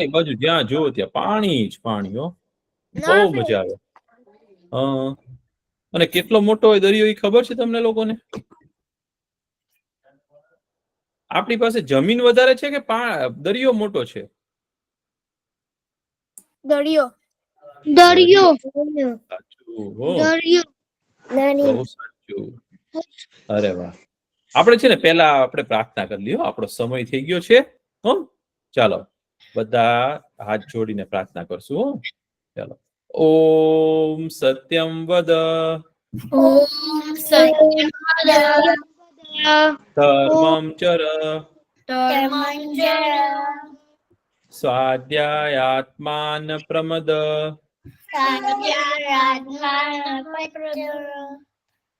એ બાજુ જ્યાં જોવો ત્યાં પાણી જ પાણી. હો, બહુ મજા આવે. અને કેટલો મોટો હોય દરિયો એ ખબર છે તમને લોકોને? આપણી પાસે જમીન વધારે છે કે દરિયો મોટો છે? દરિયો. દરિયો. સાચું. હો, દરિયો. બહુ સાચું. અરે વાહ. આપણે છે ને પહેલા આપણે પ્રાર્થના કરી લ્યો. આપણો સમય થઈ ગયો છે. હો, ચાલો બધા હાથ જોડીને પ્રાર્થના કરશું. હો, ચાલો. ઓમ સત્યમ વદ ઓમ સત્યમ વદ ધર્મં ચર ધર્મં ચર સ્વાધ્યાયાત્માન પ્રમદ સત્યાત્માન પ્રમદ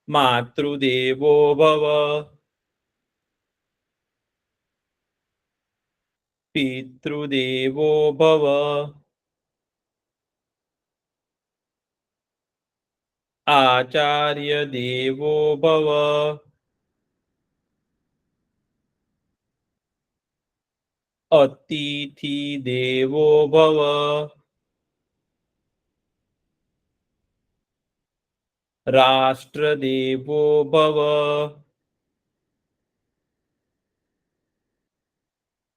માતૃદેવો ભવ પિતૃદેવો ભવ આચાર્ય દેવો ભવ અતિથિ દેવો ભવ રાષ્ટ્રદેવો ભવ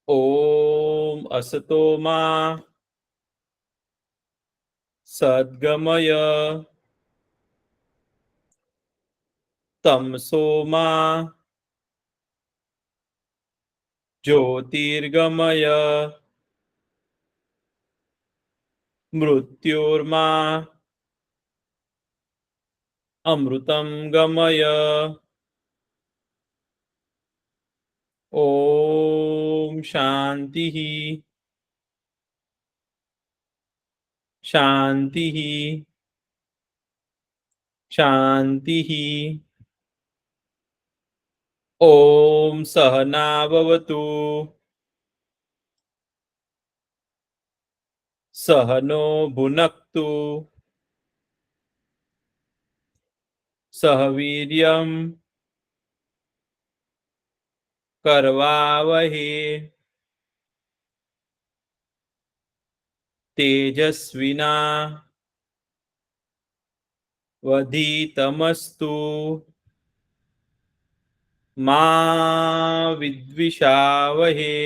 ઓમ અસતો મા સદ્ગમય તમસો મા જ્યોતિર્ગમય મૃત્યોર્મા અમૃતમ ગમય. ઓમ શાંતિ શાંતિ શાંતિ. ઓમ સહના ભવતુ સહનો ભુનક્તુ સહ વીર્યમ કરવાવહે તેજસ્વિના વધિતમસ્તુ મા વિદ્વિષાવહે.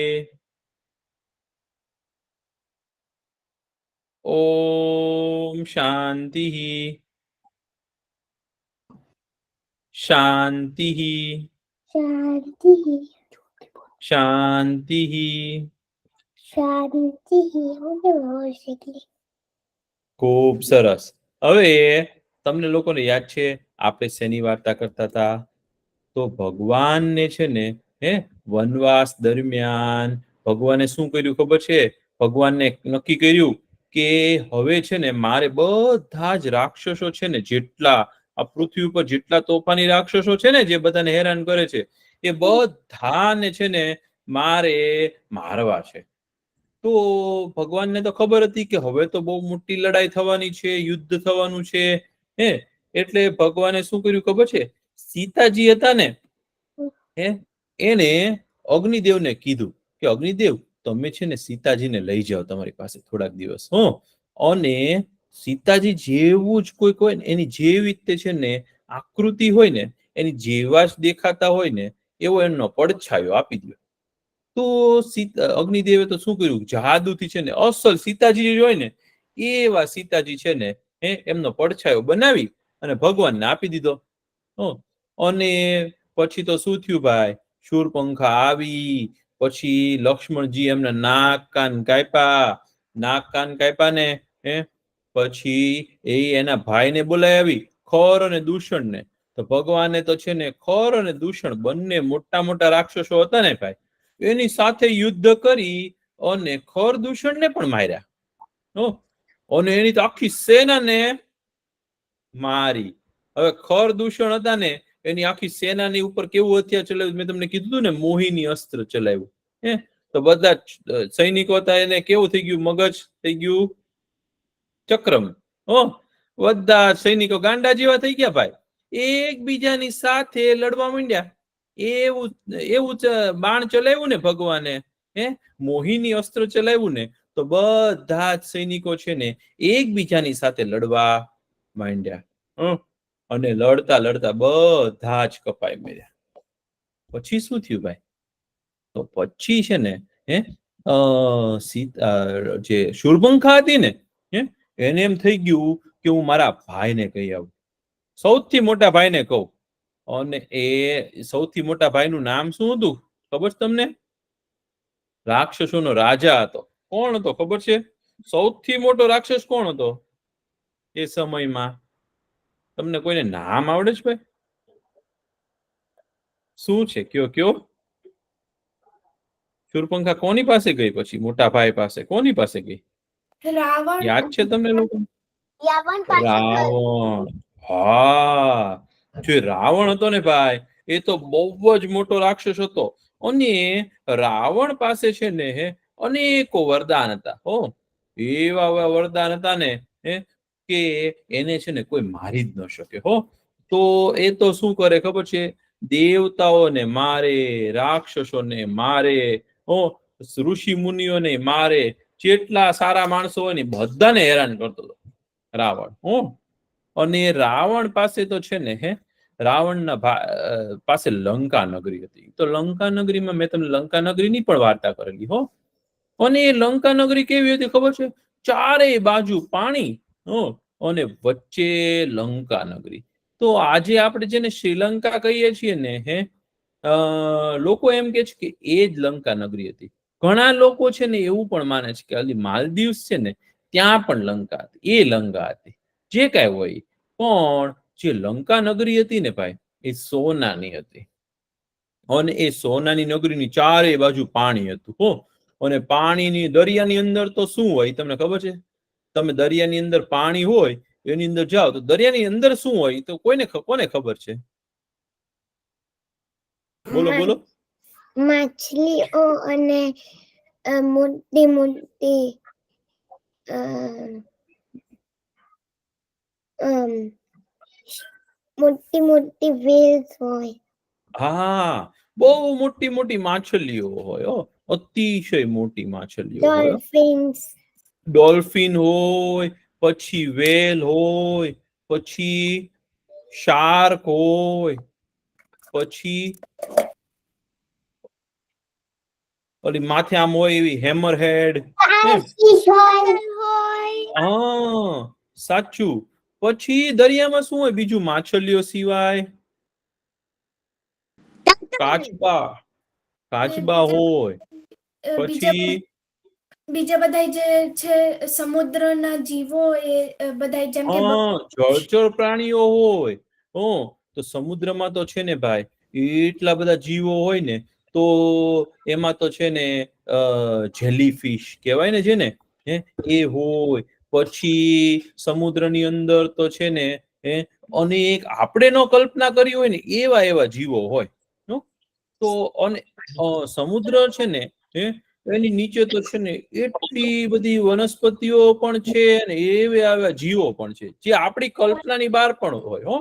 ઓમ શાંતિ શાંતિ શાંતિ શાંતિ. ખૂબ સરસ. હવે તમને લોકોને યાદ છે આપણે શેની વાર્તા કરતા હતા? તો ભગવાનને છે ને વનવાસ દરમિયાન ભગવાને શું કર્યું ખબર છે? ભગવાનને નક્કી કર્યું કે હવે છે ને મારે બધા જ રાક્ષસો છે ને, જેટલા આ પૃથ્વી ઉપર જેટલા તોફાની રાક્ષસો છે ને, જે બધાને હેરાન કરે છે, એ બધાને છે ને મારે મારવા છે. તો ભગવાનને તો ખબર હતી કે હવે તો બહુ મોટી લડાઈ થવાની છે, યુદ્ધ થવાનું છે. એટલે ભગવાને શું કર્યું ખબર છે? સીતાજી હતા ને, એને અગ્નિદેવને કીધું કે અગ્નિદેવ તમે છે ને સીતાજીને લઈ જાઓ તમારી પાસે થોડાક દિવસ. અને સીતાજી જેવું જ કોઈક હોય ને, એની જેવી રીતે છે ને આકૃતિ હોય ને, એની જેવા જ દેખાતા હોય ને, એવો એમનો પડછાયો આપી દો. તો અગ્નિદેવે તો શું કર્યું? જાદુથી છે ને અસલ સીતાજી હોય ને એવા સીતાજી છે ને એમનો પડછાયો બનાવી અને ભગવાનને આપી દીધો. અને પછી તો શું થયું ભાઈ? શૂરપંખા આવી, પછી લક્ષ્મણજી એમને નાક કાન કાપ્યા ને પછી એના ભાઈને બોલાવી આવી, ખર અને દૂષણને. તો ભગવાને તો છે ને ખર અને દૂષણ બંને મોટા મોટા રાક્ષસો હતા ને ભાઈ, એની સાથે યુદ્ધ કરી અને ખર દૂષણને પણ માર્યા. અને એની તો આખી સેનાને મારી. હવે ખર દૂષણ હતા ને, એની આખી સેનાની ઉપર કેવું હથિયાર ચલાવ્યું? મેં તમને કીધું ને, મોહિની અસ્ત્ર ચલાવ્યું. તો બધા સૈનિકો હતા, એને કેવું થઈ ગયું? મગજ થઈ ગયું ચક્રમ. બધા સૈનિકો ગાંડા જેવા થઈ ગયા ભાઈ, એકબીજાની સાથે લડવા માંડ્યા. એવું બાણ ચલાવ્યું ને ભગવાને, મોહિની અસ્ત્ર ચલાવ્યું ને, તો બધા જ સૈનિકો છે ને એકબીજાની સાથે લડવા માંડ્યા અને લડતા લડતા બધા જ કપાઈ મળ્યા. પછી શું થયું ભાઈ? તો પછી છે ને જે શૂર્પણખા હતી ને એને એમ થઈ ગયું કે હું મારા ભાઈને કહી આવું, સૌથી મોટા ભાઈને કહું. અને એ સૌથી મોટા ભાઈનું નામ શું હતું ખબર છે તમને? રાક્ષસોનો રાજા હતો. કોણ હતો ખબર છે? સૌથી મોટો રાક્ષસ કોણ હતો એ સમયમાં? તમને કોઈને નામ આવડે છે ભાઈ? શું છે? કયો કયો. શૂર્પણખા કોની પાસે ગઈ પછી? મોટા ભાઈ પાસે. કોની પાસે ગઈ? રાવણ. યાદ છે તમને લોકો? રાવણ. રાવણ. હા, જે રાવણ હતો ને ભાઈ, એ તો બહુ જ મોટો રાક્ષસ હતો. અને રાવણ પાસે છે ને અનેકો વરદાન હતા. એવા વરદાન હતા ને કે એને છે ને કોઈ મારી જ ન શકે. તો એ તો શું કરે ખબર છે? દેવતાઓને મારે, રાક્ષસોને મારે, ઋષિ મુનિઓને મારે, જેટલા સારા માણસો હોય ને બધાને હેરાન કરતો હતો રાવણ. અને રાવણ પાસે તો છે ને રાવણના પાસે લંકા નગરી હતી. તો લંકા નગરીમાં મેં તમને લંકા નગરીની પણ વાર્તા કરેલી. અને એ લંકા નગરી કેવી હતી ખબર છે? ચારે બાજુ પાણી અને વચ્ચે લંકા નગરી. તો આજે આપણે જેને શ્રીલંકા કહીએ છીએ ને લોકો એમ કે છે કે એ જ લંકા નગરી હતી. ઘણા લોકો છે ને એવું પણ માને છે કે હજી માલદીવ્સ છે ને ત્યાં પણ લંકા હતી. એ લંકા હતી. જે કઈ હોય, પણ જે લંકા નગરી હતી ને ભાઈ, એ સોનાની હતી. અને એ સોનાની નગરીની ચારે બાજુ પાણી હતું. અને પાણીની દરિયાની અંદર તો શું હોય તમને ખબર છે? તમે દરિયાની અંદર પાણી હોય એની અંદર જાઓ તો દરિયાની અંદર શું હોય તો કોને ખબર છે? બોલો બોલો. માછલીઓ અને મોટી મોટી મોટી મોટી વેલ્સ હોય. હા, બહુ મોટી મોટી માછલીઓ હોય. અતિશય મોટી માછલીઓ હોય. ડોલ્ફિન હોય, પછી વેલ હોય, પછી શાર્ક હોય, પછી ઓલી માથે આમ હોય એવી હેમરહેડ. સાચું. પછી દરિયામાં શું હોય બીજું માછલીઓ સિવાય? કાચબા હોય. પછી બીજા બધા જે છે સમુદ્રના જીવો એ બધા જેમ કે જળચર પ્રાણીઓ હોય. તો સમુદ્રમાં તો છે ને ભાઈ એટલા બધા જીવો હોય ને, તો એમાં તો છે ને જેલીફિશ કહેવાય ને જેને, એ હોય. પછી સમુદ્રની અંદર તો છે ને અનેક આપણે નો કલ્પના કરી હોય ને એવા જીવો હોય. તો અને સમુદ્ર છે ને એની નીચે તો છે ને એટલી બધી વનસ્પતિઓ પણ છે ને એવા જીવો પણ છે જે આપણી કલ્પનાની બહાર પણ હોય.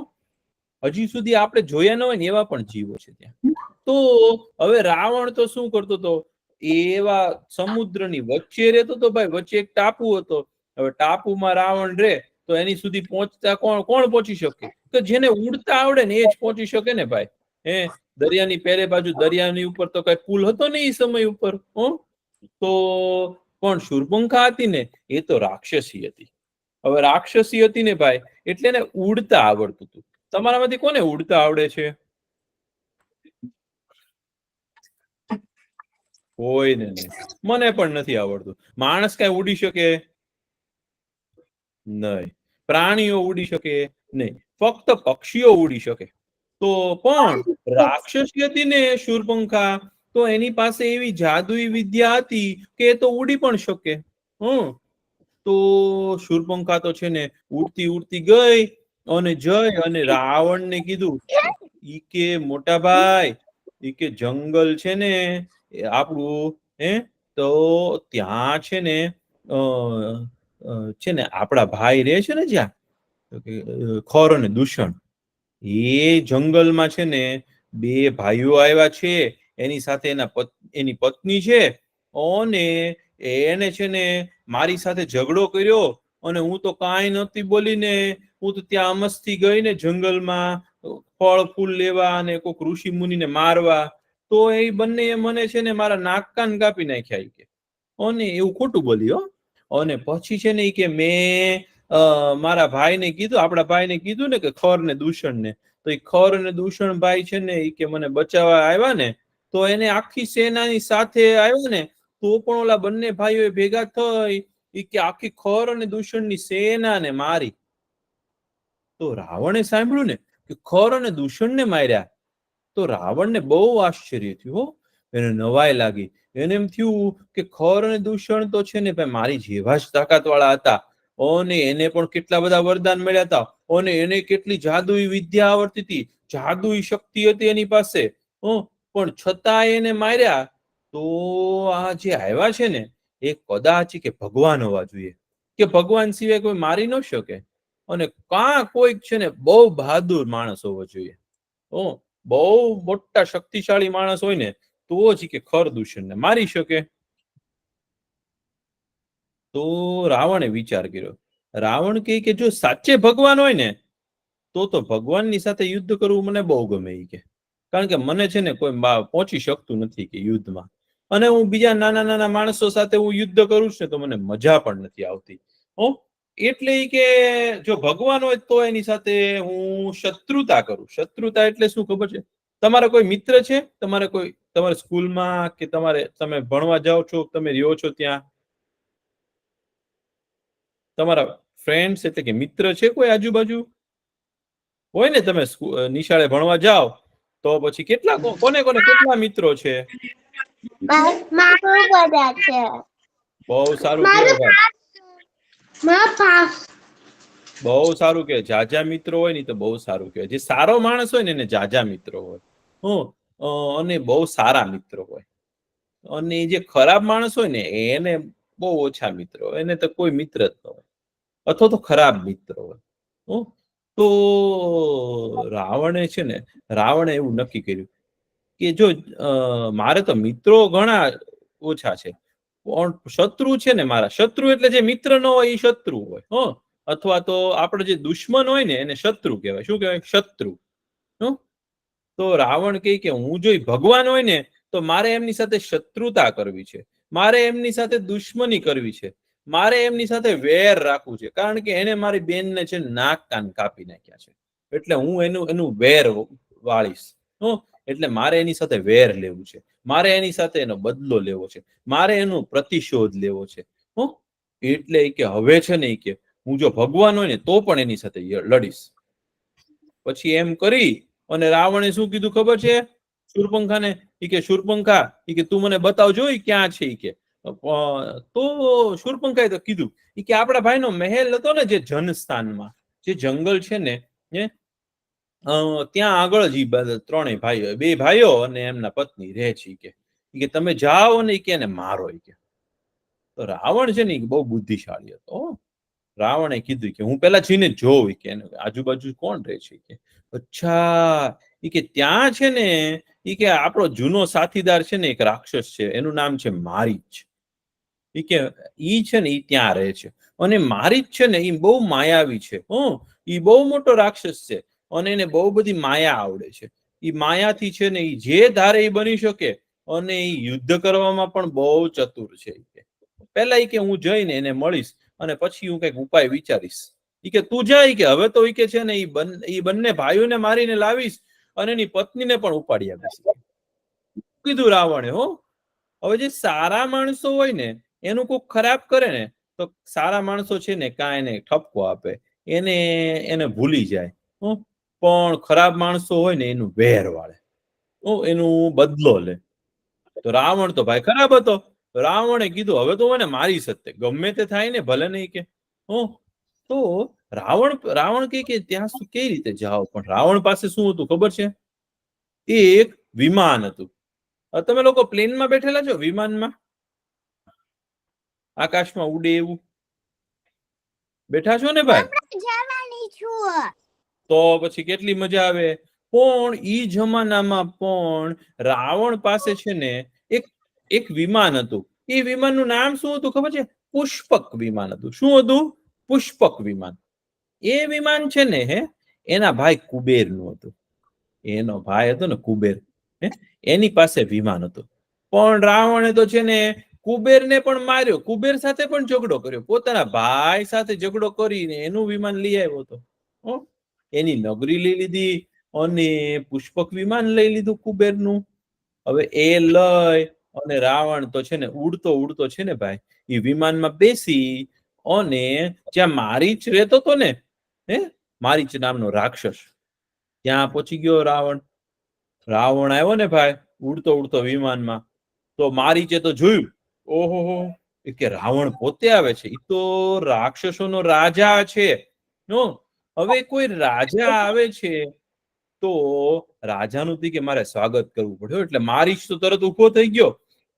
હજી સુધી આપણે જોયા ન હોય ને એવા પણ જીવો છે ત્યાં. તો હવે રાવણ તો શું કરતો હતો? એવા સમુદ્રની વચ્ચે રહેતો હતો ભાઈ. વચ્ચે એક ટાપુ હતો. હવે ટાપુમાં રાવણ રે તો એની સુધી પહોંચતા કોણ પહોંચી શકે? તો જેને ઉડતા આવડે ને એ જ પહોંચી શકે ને ભાઈ. દરિયાની પેરે બાજુ દરિયાની ઉપર તો કઈ પુલ હતો ને એ સમય ઉપર. તો પણ શૂર્પણખા હતી ને એ તો રાક્ષસી હતી. હવે રાક્ષસી હતી ને ભાઈ એટલે એને ઉડતા આવડતું હતું. તમારામાંથી કોને ઉડતા આવડે છે? કોઈ ને નહીં. મને પણ નથી આવડતું. માણસ કઈ ઉડી શકે નહીં, પ્રાણીઓ ઉડી શકે નહીં, ફક્ત પક્ષીઓ ઉડી શકે. તો પણ રાક્ષસી હતી ને શૂર્પણખા, તો એની પાસે એવી જાદુઈ વિદ્યા હતી કે એ તો ઉડી પણ શકે. તો શૂર્પણખા તો છે ને ઉડતી ગઈ અને રાવણને કીધું ઈ કે મોટા ભાઈ, ઈ કે જંગલ છે ને આપણું તો ત્યાં છે ને આપણા ભાઈ રહે છે ને જ્યાં ખોર અને દૂષણ, એ જંગલમાં છે ને બે ભાઈઓ આવ્યા છે. એની સાથે એની પત્ની છે અને એને છે ને મારી સાથે ઝઘડો કર્યો અને હું તો કાંઈ નહોતી બોલીને હું તો ત્યાં અમસ્તી ગઈ ને જંગલમાં ફળ ફૂલ લેવા અને કોઈક ઋષિ મુનિને મારવા, તો એ બંને મને છે ને મારા નાક કાન કાપી નાખ્યા કે, અને એવું ખોટું બોલી હો. અને પછી છે ને કે મેં મારા ભાઈને કીધું, આપણા ભાઈને કીધું ને કે ખર ને દૂષણ ને, તો એ ખર અને દૂષણ ભાઈ છે ને કે મને બચાવવા આવ્યા ને, તો એને આખી સેનાની સાથે આવ્યો ને, તો પણ ઓલા બંને ભાઈઓ ભેગા થઈ કે આખી ખર અને દૂષણની સેનાને મારી. તો રાવણે સાંભળ્યું ને કે ખર અને દૂષણને માર્યા, તો રાવણને બહુ આશ્ચર્ય થયું હો, એને નવાઈ લાગી. એને એમ થયું કે ખર અને દૂષણ તો છે ને મારી જેવા જ તાકાત વાળા હતા, અને એને પણ કેટલા બધા વરદાન મળ્યા હતા, અને એને કેટલી જાદુઈ વિદ્યા આવડતી હતી, જાદુઈ શક્તિ હતી એની પાસે, પણ છતાં એને માર્યા. તો આ જે આવ્યા છે ને એ કદાચ કે ભગવાન હોવા જોઈએ, કે ભગવાન સિવાય કોઈ મારી ન શકે, અને કોઈક છે ને બહુ બહાદુર માણસ હોવો જોઈએ, બહુ મોટા શક્તિશાળી માણસ હોય ને તો જ કે ખર દૂષણને મારી શકે. તો રાવણે વિચાર કર્યો. રાવણ કહે કે જો સાચે ભગવાન હોય ને તો ભગવાનની સાથે યુદ્ધ કરવું મને બહુ ગમે કે, કારણ કે મને છે ને કોઈ પહોંચી શકતું નથી કે યુદ્ધમાં, અને હું બીજા નાના નાના માણસો સાથે હું યુદ્ધ કરું છું ને તો મને મજા પણ નથી આવતી. એટલે કે જો ભગવાન હોય તો એની સાથે હું શત્રુતા કરું. શત્રુતા એટલે શું ખબર છે? તમારા કોઈ મિત્ર છે, તમારા સ્કૂલમાં કે તમે ભણવા જાઓ છો, તમે રહ્યો છો ત્યાં, તમારા ફ્રેન્ડ્સ એટલે કે મિત્ર છે કોઈ આજુબાજુ હોય ને? તમે નિશાળે ભણવા જાઓ તો પછી કોને કેટલા મિત્રો છે? બહુ સારું કહેવાય, બહુ સારું કહેવાય. જાજા મિત્રો હોય ને તો બહુ સારું કહેવાય. જે સારો માણસ હોય ને એને જાજા મિત્રો હોય, અને બહુ સારા મિત્રો હોય. અને જે ખરાબ માણસ હોય ને એને બહુ ઓછા મિત્રો હોય, એને તો કોઈ મિત્ર જ ન હોય, અથવા તો ખરાબ મિત્ર હોય. તો રાવણે એવું નક્કી કર્યું કે જો મારે તો મિત્રો ઘણા ઓછા છે, પણ શત્રુ છે ને મારા, શત્રુ એટલે જે મિત્ર ન હોય એ શત્રુ હોય, અથવા તો આપણો જે દુશ્મન હોય ને એને શત્રુ કહેવાય. શું કહેવાય? શત્રુ. તો રાવણ કહે કે હું જો ભગવાન હોય ને તો મારે એમની સાથે શત્રુતા કરવી છે, મારે એમની સાથે દુશ્મની કરવી છે, મારે એમની સાથે વેર રાખવું છે, કારણ કે એને મારી બેનને છે નાક કાન કાપી નાખ્યા છે, એટલે હું એનું વેર વાળીશ. એટલે મારે એની સાથે વેર લેવું છે, મારે એની સાથે એનો બદલો લેવો છે, મારે એનો પ્રતિશોધ લેવો છે. એટલે કે હવે છે ને કે હું જો ભગવાન હોય ને તો પણ એની સાથે લડીશ. પછી એમ કરી અને રાવણે શું કીધું ખબર છે શૂર્પણખાને? કે શૂર્પણખા, કે તું મને બતાવજો ક્યાં છે કે. તો શૂર્પણખાએ તો કીધું કે આપણા ભાઈનો મહેલ હતો ને જે જનસ્થાનમાં, જે જંગલ છે ને ત્યાં આગળ જ ત્રણેય ભાઈઓ, બે ભાઈઓ અને એમના પત્ની રહે છે કે તમે જાઓ ને કે એને મારો કે. તો રાવણ છે ને બહુ બુદ્ધિશાળી હતો. રાવણે કીધું કે હું પેલા જઈને જોઉં કે આજુબાજુ કોણ રહે છે કે. અચ્છા, કે ત્યાં છે ને કે આપણો જૂનો સાથીદાર છે ને એક રાક્ષસ છે, એનું નામ છે મારીચ. કે ઈ છે ને ઈ ત્યાં રહે છે, અને મારીચ છે ને ઈ બહુ માયાવી છે. ઈ બહુ મોટો રાક્ષસ છે અને એને બહુ બધી માયા આવડે છે. ઈ માયાથી છે ને ઈ જે ધારે ઈ બની શકે, અને ઈ યુદ્ધ કરવામાં પણ બહુ ચતુર છે. પેલા કે હું જઈને એને મળીશ અને પછી હું કઈક ઉપાય વિચારીશ. કે તું જાય કે હવે તો કે છે ને ઈ બંને ભાઈઓને મારીને લાવીશ અને એની પત્નીને પણ ઉપાડી આવીશ કીધું રાવણે. હવે જે સારા માણસો હોય ને એનું કોઈ ખરાબ કરે ને તો સારા માણસો છે ને કાં એને ઠપકો આપે, એને ભૂલી જાય, પણ ખરાબ માણસો હોય ને એનું વેર વાળે, એનું બદલો લે. તો રાવણ તો ભાઈ ખરાબ હતો. રાવણે કીધું હવે તો મને મારી શકતે, ગમે તે થાય ને ભલે નહીં કે. તો રાવણ કે ત્યાં કઈ રીતે જાઓ? પણ રાવણ પાસે શું હતું ખબર છે? એક વિમાન હતું. તમે લોકો પ્લેનમાં બેઠેલા છો? વિમાનમાં આકાશમાં ઉડે એવું બેઠા છો ને ભાઈ? તો પછી કેટલી મજા આવે. પણ ઈ જમાનામાં પણ રાવણ પાસે છે ને એક વિમાન હતું. એ વિમાનનું નામ શું હતું ખબર છે? પુષ્પક વિમાન હતું. શું હતું? પુષ્પક વિમાન. એ વિમાન છે ને એના ભાઈ કુબેરનું હતું. એનો ભાઈ હતો ને કુબેર, એની પાસે વિમાન હતું. પણ રાવણે તો છે ને કુબેરને પણ માર્યો, કુબેર સાથે પણ ઝઘડો કર્યો, પોતાના ભાઈ સાથે ઝઘડો કરીને એનું વિમાન લઈ આવ્યો હતો. એની નગરી લઈ લીધી અને પુષ્પક વિમાન લઈ લીધું કુબેરનું. હવે એ લઈ અને રાવણ તો છે ને ઉડતો ઉડતો છે ને ભાઈ એ વિમાનમાં બેસી અને જ્યાં મારીચ રહેતો હતો ને, મારીચ નામનો રાક્ષસ, ત્યાં પહોંચી ગયો રાવણ. રાવણ આવ્યો ને ભાઈ ઉડતો ઉડતો વિમાનમાં, તો મારીચે તો જોયું, ઓહો, કે રાવણ પોતે આવે છે, એ તો રાક્ષસોનો રાજા છે. હવે કોઈ રાજા આવે છે તો રાજાનું કે મારે સ્વાગત કરવું પડ્યું. એટલે મારીચ તો તરત ઉભો થઈ ગયો,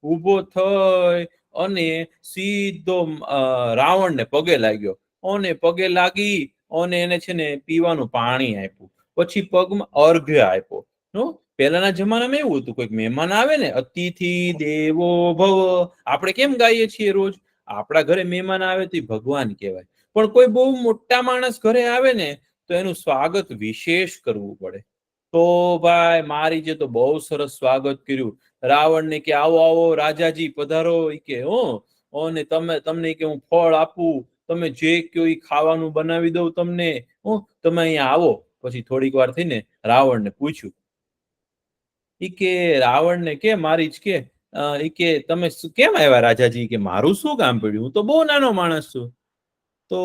ઉભો થઈ અને સીધો રાવણને પગે લાગ્યો અને પગે લાગી અને એને છે ને પીવાનું પાણી આપ્યું, પછી પગમાં અર્ઘ્ય આપ્યો. પહેલાના જમાનામાં એવું હતું, કોઈક મહેમાન આવે ને, અતિથિ દેવો ભવ, આપણે કેમ ગાઈએ છીએ રોજ, આપણા ઘરે મહેમાન આવે તો ભગવાન કહેવાય. પણ કોઈ બહુ મોટા માણસ ઘરે આવે ને તો એનું સ્વાગત વિશેષ કરવું પડે. તો ભાઈ મારીચે તો બહુ સરસ સ્વાગત કર્યું. રાવણને કે આવો આવો રાજાજી પધારો, કે અને તમને કે હું ફળ આપું, તમે જે કયો એ ખાવાનું બનાવી દઉં તમને, તમે અહીંયા આવો. પછી થોડીક વાર થઈને રાવણને પૂછ્યું, કે રાવણને કે મારીચ કે તમે કેમ આવ્યા રાજાજી, કે મારું શું કામ પડ્યું, હું તો બહુ નાનો માણસ છું. તો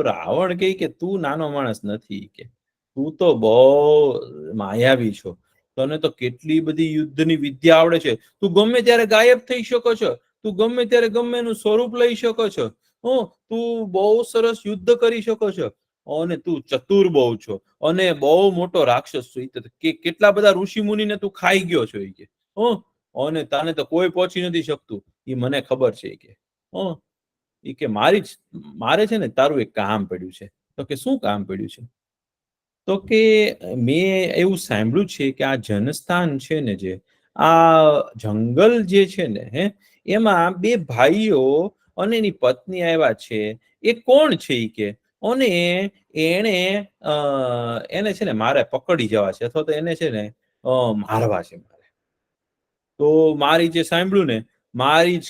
રાવણ કે તું નાનો માણસ નથી, કે તું તો બહુ માયાવી છો, તને તો કેટલી બધી યુદ્ધની વિદ્યા આવડે છે, તું ગમે ત્યારે ગાયબ થઈ શકો છો, તું ગમે ત્યારે ગમે એનું સ્વરૂપ લઈ શકો છો, તું બહુ સરસ યુદ્ધ કરી શકો છો, અને તું ચતુર બહુ છો, અને બહુ મોટો રાક્ષસ છો, કેટલા બધા ઋષિ મુનિને તું ખાઈ ગયો છો, કે અને તને તો કોઈ પહોંચી નથી શકતું, એ મને ખબર છે, કે મારે છે ને તારું એક કામ પડ્યું છે. તો કે શું કામ પડ્યું છે? તો કે મેં એવું સાંભળ્યું છે કે આ જનસ્થાન છે ને, જે આ જંગલ જે છે ને એમાં બે ભાઈઓ અને એની પત્ની આવ્યા છે. એ કોણ છે? કે અને એને છે ને મારે પકડી જવા છે, અથવા તો એને છે ને મારવા છે મારે. તો મારી જે સાંભળ્યું ને, મારી જ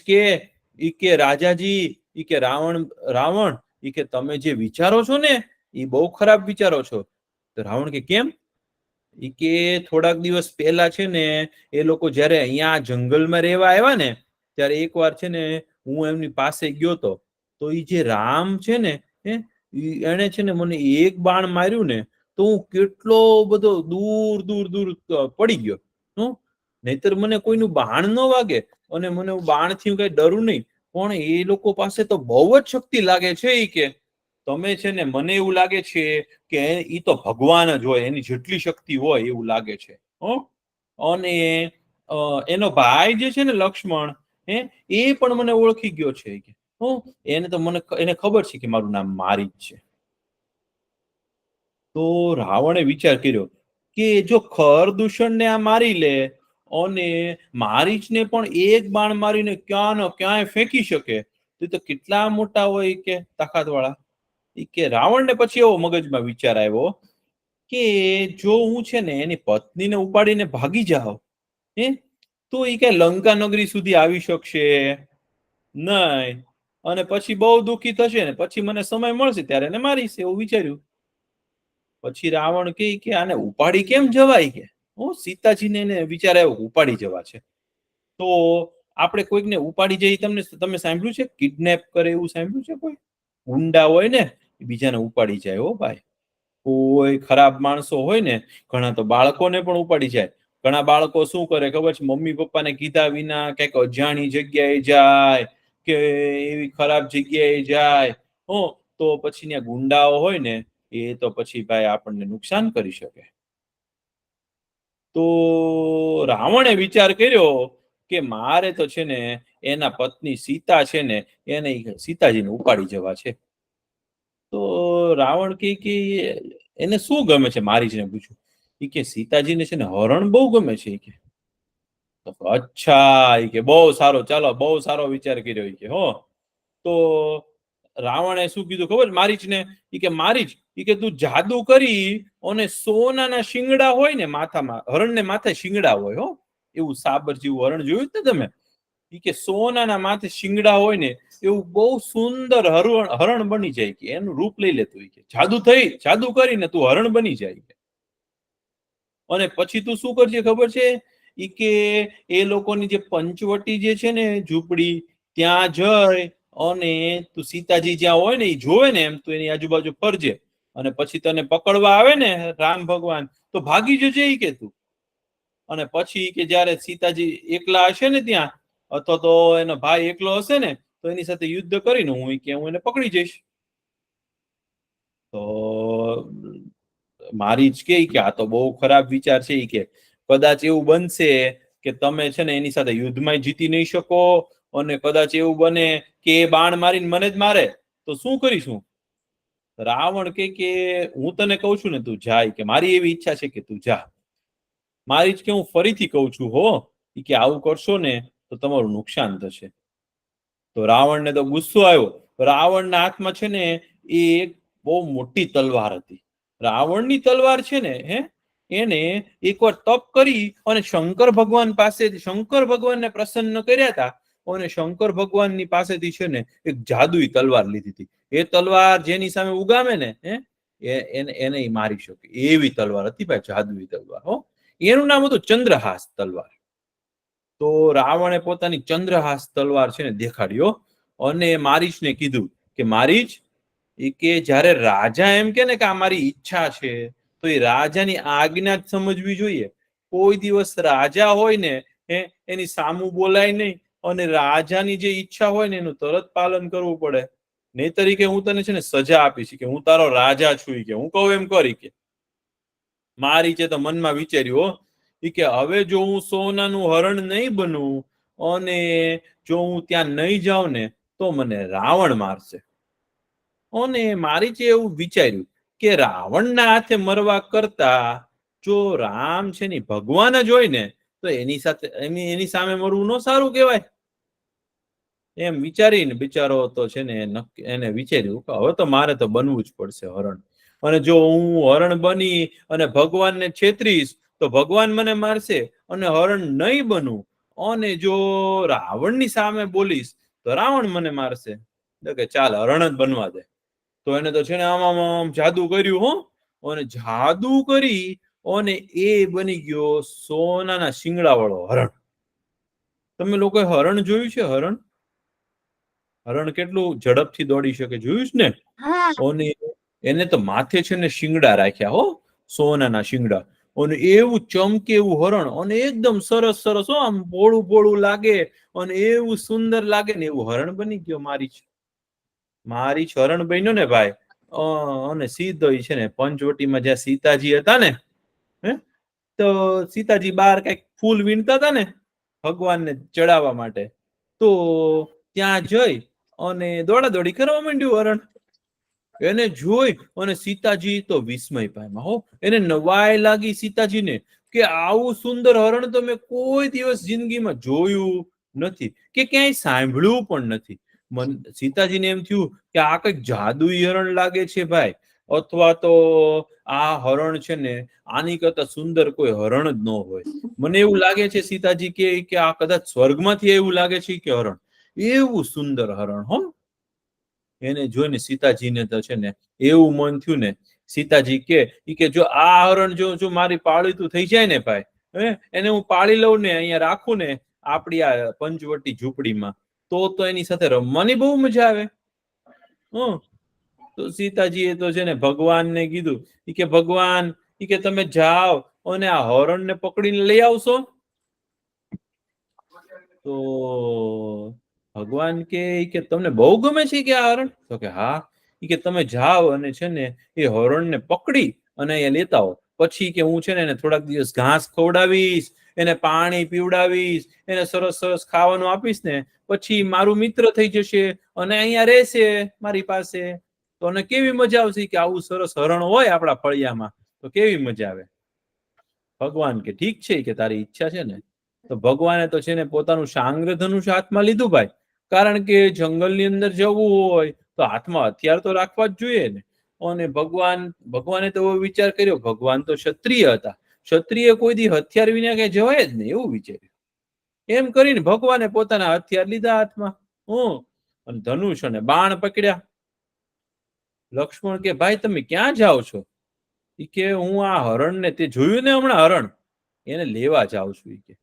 કે રાજાજી, કે રાવણ, કે તમે જે વિચારો છો ને એ બહુ ખરાબ વિચારો છો. તો રાવણ કે કેમ? કે થોડાક દિવસ પહેલા છે ને એ લોકો જયારે અહીંયા જંગલમાં રહેવા આવ્યા ને, ત્યારે એકવાર છે ને હું એમની પાસે ગયો તો એ જે રામ છે ને એને છે ને મને એક બાણ માર્યું ને, તો હું કેટલો બધો દૂર દૂર દૂર પડી ગયો. નહીતર મને કોઈનું બાણ ન વાગે અને મને બાણથી કઈ ડરું નહીં, પણ એ લોકો પાસે તો બહુ જ શક્તિ લાગે છે. કે તમે છે ને મને એવું લાગે છે કે ઈ તો ભગવાન જ હોય, એની જેટલી શક્તિ હોય એવું લાગે છે. અને એનો ભાઈ જે છે ને લક્ષ્મણ, એ પણ મને ઓળખી ગયો છે. એને તો એને ખબર છે કે મારું નામ મારીચ છે. તો રાવણે વિચાર કર્યો કે જો ખરદૂષણને આ મારી લે અને મારીચને પણ એક બાણ મારીને ક્યાંય ફેંકી શકે, તો કેટલા મોટા હોય કે તાકાત વાળા. કે રાવણને પછી એવો મગજમાં વિચાર આવ્યો કે જો હું છે ને એની પત્નીને ઉપાડીને ભાગી જાઉં તો એ કઈ લંકા નગરી સુધી આવી શકશે નહીં, અને પછી બહુ દુઃખી થશે ને પછી મને સમય મળશે ત્યારે એને મારીશ, એવું વિચાર્યું. પછી રાવણ કે આને ઉપાડી કેમ જવાય, કે સીતાજીને એને વિચાર આવ્યો ઉપાડી જવા છે. તો આપણે કોઈકને ઉપાડી જઈએ, તમે સાંભળ્યું છે કિડનેપ કરે એવું સાંભળ્યું છે? કોઈ ગુંડા હોય ને બીજાને ઉપાડી જાય. હો ભાઈ, કોઈ ખરાબ માણસો હોય ને, ઘણા તો બાળકોને પણ ઉપાડી જાય. ઘણા બાળકો શું કરે ખબર છે? મમ્મી પપ્પાને કીધા વિના કઈક અજાણી જગ્યાએ જાય કે એવી ખરાબ જગ્યાએ જાય, તો પછી ત્યાં ગુંડાઓ હોય ને એ તો પછી ભાઈ આપણને નુકસાન કરી શકે. તો રાવણે વિચાર કર્યો કે મારે તો છે ને એના પત્ની સીતા છે ને એને સીતાજીને ઉપાડી જવા છે. તો રાવણ કે એને શું ગમે છે? મારીચને પૂછ્યું. કે સીતાજીને છે ને હરણ બહુ ગમે છે. અચ્છા, ઈ કે બહુ સારો, ચાલો બહુ સારો વિચાર કર્યો ઈ કે હો. તો રાવણે શું કીધું ખબર મારીચને? ઈ કે મારીચ, ઈ કે તું જાદુ કરી અને સોનાના શિંગડા હોય ને માથામાં, હરણને માથે શિંગડા હોય હો, એવું સાબર જેવું હરણ જોયું જ ને તમે? ઈ કે સોનાના માથે શિંગડા હોય ને એવું બહુ સુંદર હરણ બની જાય કે એનું રૂપ લઈ લેતું. ઈ કે જાદુ કરીને તું હરણ બની જાય. અને પછી તું શું કરજે ખબર છે? ઈ કે એ લોકોની જે પંચવટી જે છે ને ઝૂંપડી, ત્યાં જઈ અને તું સીતાજી જ્યાં હોય ને એ જોવે ને એમ તું એની આજુબાજુ ફરજે, અને પછી તને પકડવા આવે ને રામ ભગવાન તો ભાગી જજે ઈ કે તું. અને પછી કે જયારે સીતાજી એકલા હશે ને ત્યાં, અથવા તો એનો ભાઈ એકલો હશે ને તો એની સાથે યુદ્ધ કરીને હું એને પકડી જઈશ. તો મારી જ કે આ તો બહુ ખરાબ વિચાર છે. કે કદાચ એવું બનશે કે તમે છે ને એની સાથે યુદ્ધમાં જીતી નહીં શકો, અને કદાચ એવું બને કે એ બાણ મારીને મને જ મારે તો શું કરીશું? રાવણ કે હું તને કહું છું ને તું જાય, કે મારી એવી ઈચ્છા છે કે તું જા. મારી જ કે હું ફરીથી કહું છું હો, કે આવું કરશો ને તો તમારું નુકસાન થશે. તો રાવણને તો ગુસ્સો આવ્યો. રાવણના હાથમાં છે ને એ એક બહુ મોટી તલવાર હતી. રાવણની તલવાર છે ને એને એકવાર તપ કરી અને શંકર ભગવાન પાસેથી, શંકર ભગવાનને પ્રસન્ન કર્યા હતા, અને શંકર ભગવાનની પાસેથી છે ને એક જાદુઈ તલવાર લીધી હતી. એ તલવાર જેની સામે ઉગામે ને એને મારી શકે એવી તલવાર હતી ભાઈ, જાદુઈ તલવાર હો. એનું નામ હતું ચંદ્રહાસ તલવાર. તો રાવણે પોતાની ચંદ્રહાસ તલવાર છે ને દેખાડ્યો અને મારીચને કીધું કે મારીચ, કે જ્યારે રાજા એમ કે ને કે આ મારી ઈચ્છા છે તો એ રાજાની આજ્ઞા જ સમજવી જોઈએ. કોઈ દિવસ રાજા હોય ને એની સામું બોલાય નહીં, અને રાજાની જે ઈચ્છા હોય ને એનું તરત પાલન કરવું પડે. નહીં તરીકે હું તને છે ને સજા આપીશ કે હું તારો રાજા છું, કે હું કહું એમ કરી. કે મારીચે તો મનમાં વિચાર્યું કે હવે જો હું સોનાનું હરણ નહીં બનું અને જો હું ત્યાં નહીં જાઉં ને તો મને રાવણ મારશે. અને મારીચે એવું વિચાર્યું કે રાવણના હાથે મરવા કરતા જો રામ છે ને ભગવાન જ હોય ને તો એની સામે મરવું ન સારું કહેવાય. એમ વિચારીને બિચારો તો છે ને એને વિચાર્યું કે હવે તો મારે તો બનવું જ પડશે હરણ. અને જો હું હરણ બની અને ભગવાનને છેતરીશ તો ભગવાન મને મારશે, અને હરણ નહીં બનું અને જો રાવણની સામે બોલીશ તો રાવણ મને મારશે. તો કે ચાલ હરણ જ બનવા દે. તો એને તો છે ને આમ જાદુ કર્યું હો, અને જાદુ કરી અને એ બની ગયો સોનાના શિંગડા વાળો હરણ. તમે લોકોએ હરણ જોયું છે? હરણ કેટલું ઝડપથી દોડી શકે જોયું ને? અને એને તો માથે છે ને શિંગડા રાખ્યા હો, સોનાના શિંગડા. અને એવું ચમકે એવું હરણ, અને એકદમ સરસ સરસ હો, આમ પોળું પોળું લાગે અને એવું સુંદર લાગે ને એવું હરણ બની ગયો મારી હરણ બન્યો ને ભાઈ. અને સીધો છે ને પંચવટીમાં જ્યાં સીતાજી હતા ને તો સીતાજી બહાર કઈક ફૂલ વીણતા હતા ને ભગવાનને ચડાવવા માટે, તો ત્યાં જઈ અને દોડાદોડી કરવા માંડ્યું હરણ. એને જોઈ અને સીતાજી તો વિસ્મય પામ્યા હો. એને નવાઈ લાગી સીતાજીને કે આવું સુંદર હરણ તો મેં કોઈ દિવસ જિંદગીમાં જોયું નથી કે ક્યાંય સાંભળ્યું પણ નથી. સીતાજીને એમ થયું કે આ કઈક જાદુઈ હરણ લાગે છે ભાઈ, અથવા તો આ હરણ છે ને આની કરતા સુંદર કોઈ હરણ જ ન હોય. મને એવું લાગે છે સીતાજી કે આ કદાચ સ્વર્ગમાંથી એવું લાગે છે કે હરણ, એવું સુંદર હરણ હો. એને જોઈને સીતાજીને તો છે ને એવું મન થયું ને, સીતાજી કે જો આ હરણ જો મારી પાળીતું થઈ જાય ને ભાઈ, એને હું પાળી લઉં ને અહીંયા રાખું ને આપણી આ પંચવટી ઝૂંપડીમાં, તો એની સાથે રમવાની બહુ મજા આવે. તો સીતાજીએ તો છે ને ભગવાનને કીધું કે ભગવાન કે તમે જાઓ અને આ હરણને પકડીને લઈ આવશો. તો ભગવાન કે તમને બહુ ગમે છે કે આ હરણ? તો કે હા. કે તમે જાઓ અને છે ને એ હરણને પકડી અને અહીંયા લેતા આવો. પછી કે હું છે ને એને થોડાક દિવસ ઘાસ ખવડાવીશ, એને પાણી પીવડાવીશ, એને સરસ સરસ ખાવાનું આપીશ ને પછી મારું મિત્ર થઈ જશે અને અહીંયા રહેશે મારી પાસે. તો એને કેવી મજા આવશે કે આવું સરસ હરણ હોય આપણા ફળિયામાં, તો કેવી મજા આવે. ભગવાન કે ઠીક છે કે તારી ઈચ્છા છે ને તો ભગવાને તો છે ને પોતાનું શાંગ્ર ધનુષ હાથમાં લીધું ભાઈ, કારણ કે જંગલની અંદર જવું હોય તો હાથમાં હથિયાર તો રાખવા જ જોઈએ ને. અને ભગવાને તો એવો વિચાર કર્યો, ભગવાન તો ક્ષત્રિય હતા, ક્ષત્રિય કોઈ દી હથિયાર વિના ક્યાંય જવાય જ નહીં, એવું વિચાર્યું. એમ કરીને ભગવાને પોતાના હથિયાર લીધા હાથમાં, અને ધનુષ અને બાણ પકડ્યા. લક્ષ્મણ કે ભાઈ તમે ક્યાં જાઓ છો? ઈ કે હું આ હરણને, તે જોયું ને હમણાં હરણ, એને લેવા જાઉં છું. ઈ કે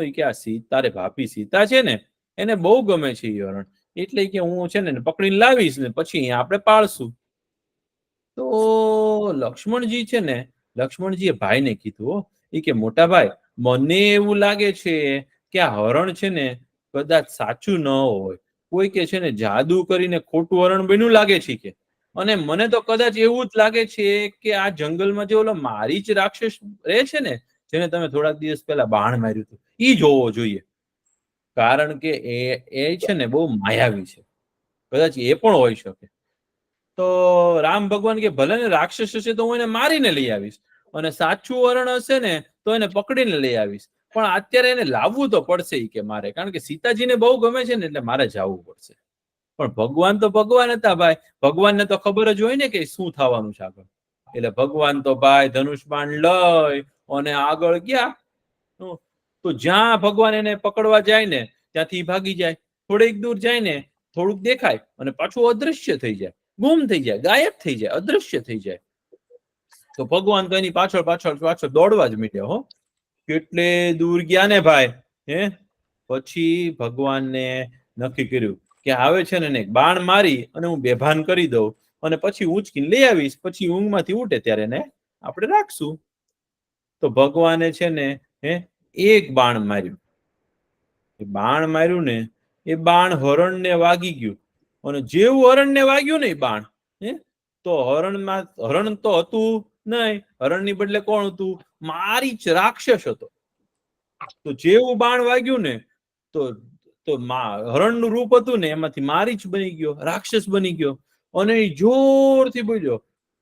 ઈ કે આ તારે ભાભી સીતા છે ને, એને બહુ ગમે છે ઈ હરણ, એટલે કે હું છે ને પકડીને લાવીશ ને પછી આપણે પાળશું. તો લક્ષ્મણજી છે ને, લક્ષ્મણજીએ ભાઈને કીધું, ઈ કે મોટા ભાઈ મને એવું લાગે છે કે આ હરણ છે ને કદાચ સાચું ન હોય, કોઈ કે છે ને જાદુ કરીને ખોટું હરણ બન્યું લાગે છે કે, અને મને તો કદાચ એવું જ લાગે છે કે આ જંગલમાં જે ઓલો મારીચ રાક્ષસ રહે છે ને, જેને તમે થોડાક દિવસ પહેલા બાણ માર્યું હતું, ઈ જોવો જોઈએ, કારણ કે એ છે ને બહુ માયાવી છે, કદાચ એ પણ હોઈ શકે. તો રામ ભગવાન કે ભલે ને રાક્ષસ હશે તો હું એને મારીને લઈ આવીશ, અને સાચું હરણ હશે ને તો એને પકડીને લઈ આવીશ, પણ અત્યારે એને લાવવું તો પડશે કે મારે, કારણ કે સીતાજીને બહુ ગમે છે ને એટલે મારે જવું પડશે. પણ ભગવાન તો ભગવાન હતા ભાઈ, ભગવાનને તો ખબર જ હોય ને કે શું થવાનું છે આગળ. એટલે ભગવાન તો ભાઈ ધનુષ બાણ લઈ અને આગળ ગયા. તો જ્યાં ભગવાન એને પકડવા જાય ને ત્યાંથી ભાગી જાય, થોડીક દૂર જાય ને થોડુંક દેખાય અને પાછું અદૃશ્ય થઈ જાય, ગુમ થઈ જાય, ગાયબ થઈ જાય, અદૃશ્ય થઈ જાય. તો ભગવાન તો એની પાછળ પાછળ પાછળ દોડવા જ મીડ્યા. હો, કેટલે દૂર ગયા ને ભાઈ, પછી ભગવાનને નક્કી કર્યું કે આવે છે ને એક બાણ મારી અને હું બેભાન કરી દઉં, અને પછી ઉંચકીને લઈ આવીશ, પછી ઊંઘમાંથી ઉઠે ત્યારે એને આપણે રાખશું. તો ભગવાને છે ને એક બાણ માર્યું. એ બાણ માર્યું ને એ બાણ હરણને વાગી ગયું, અને જેવું હરણને વાગ્યું ને એ બાણ, તો હરણ તો હતું નહીં, હરણની બદલે કોણ હતું? મારીચ રાક્ષસ હતો. તો જેવું બાણ વાગ્યું ને તો હરણનું રૂપ હતું ને એમાંથી મારીચ બની ગયો, રાક્ષસ બની ગયો, અને એ જોરથી બોલ્યો.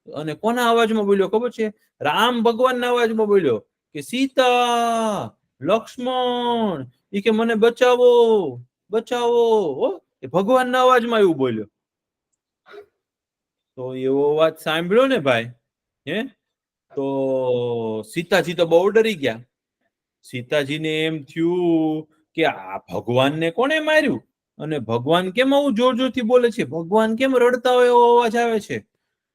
અને કોના અવાજમાં બોલ્યો ખબર છે? રામ ભગવાનના અવાજમાં બોલ્યો કે સીતા, લક્ષ્મણ, ઈ કે મને બચાવો, બચાવો. એ ભગવાનના અવાજમાં એવું બોલ્યો. તો એવો અવાજ સાંભળ્યો ને ભાઈ, તો સીતાજી તો બહુ ડરી ગયા. સીતાજીને એમ થયું કે આ ભગવાનને કોણે માર્યું, અને ભગવાન કેમ આવું જોર જોરથી બોલે છે, ભગવાન કેમ રડતા હોય એવો અવાજ આવે છે.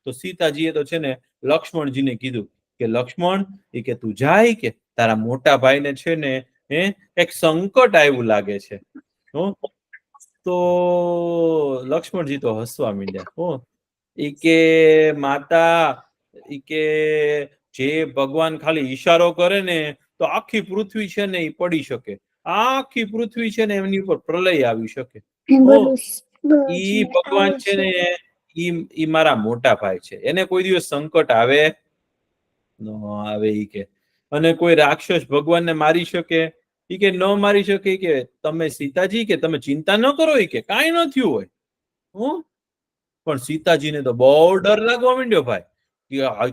તો સીતાજીએ તો છે ને લક્ષ્મણજીને કીધું કે લક્ષ્મણ, એ કે તું જાય, કે તારા મોટા ભાઈને છે ને એક સંકટ આવ્યું લાગે છે. તો લક્ષ્મણજી તો હસવા માંડ્યા. ઈ કે માતા, ઈ કે જે ભગવાન ખાલી ઈશારો કરે ને તો આખી પૃથ્વી છે ને એ પડી શકે, આખી પૃથ્વી છે ને એમની ઉપર પ્રલય આવી શકે. ઈ ભગવાન છે ને ઈ મારા મોટા ભાઈ છે, એને કોઈ દિવસ સંકટ આવે ન આવે. ઈ કે અને કોઈ રાક્ષસ ભગવાનને મારી શકે? ઈ કે ન મારી શકે. કે તમે સીતાજી, કે તમે ચિંતા ન કરો, ઈ કે કાંઈ ન થયું હોય. પણ સીતાજીને તો બહુ ડર લાગવા માંડ્યો ભાઈ,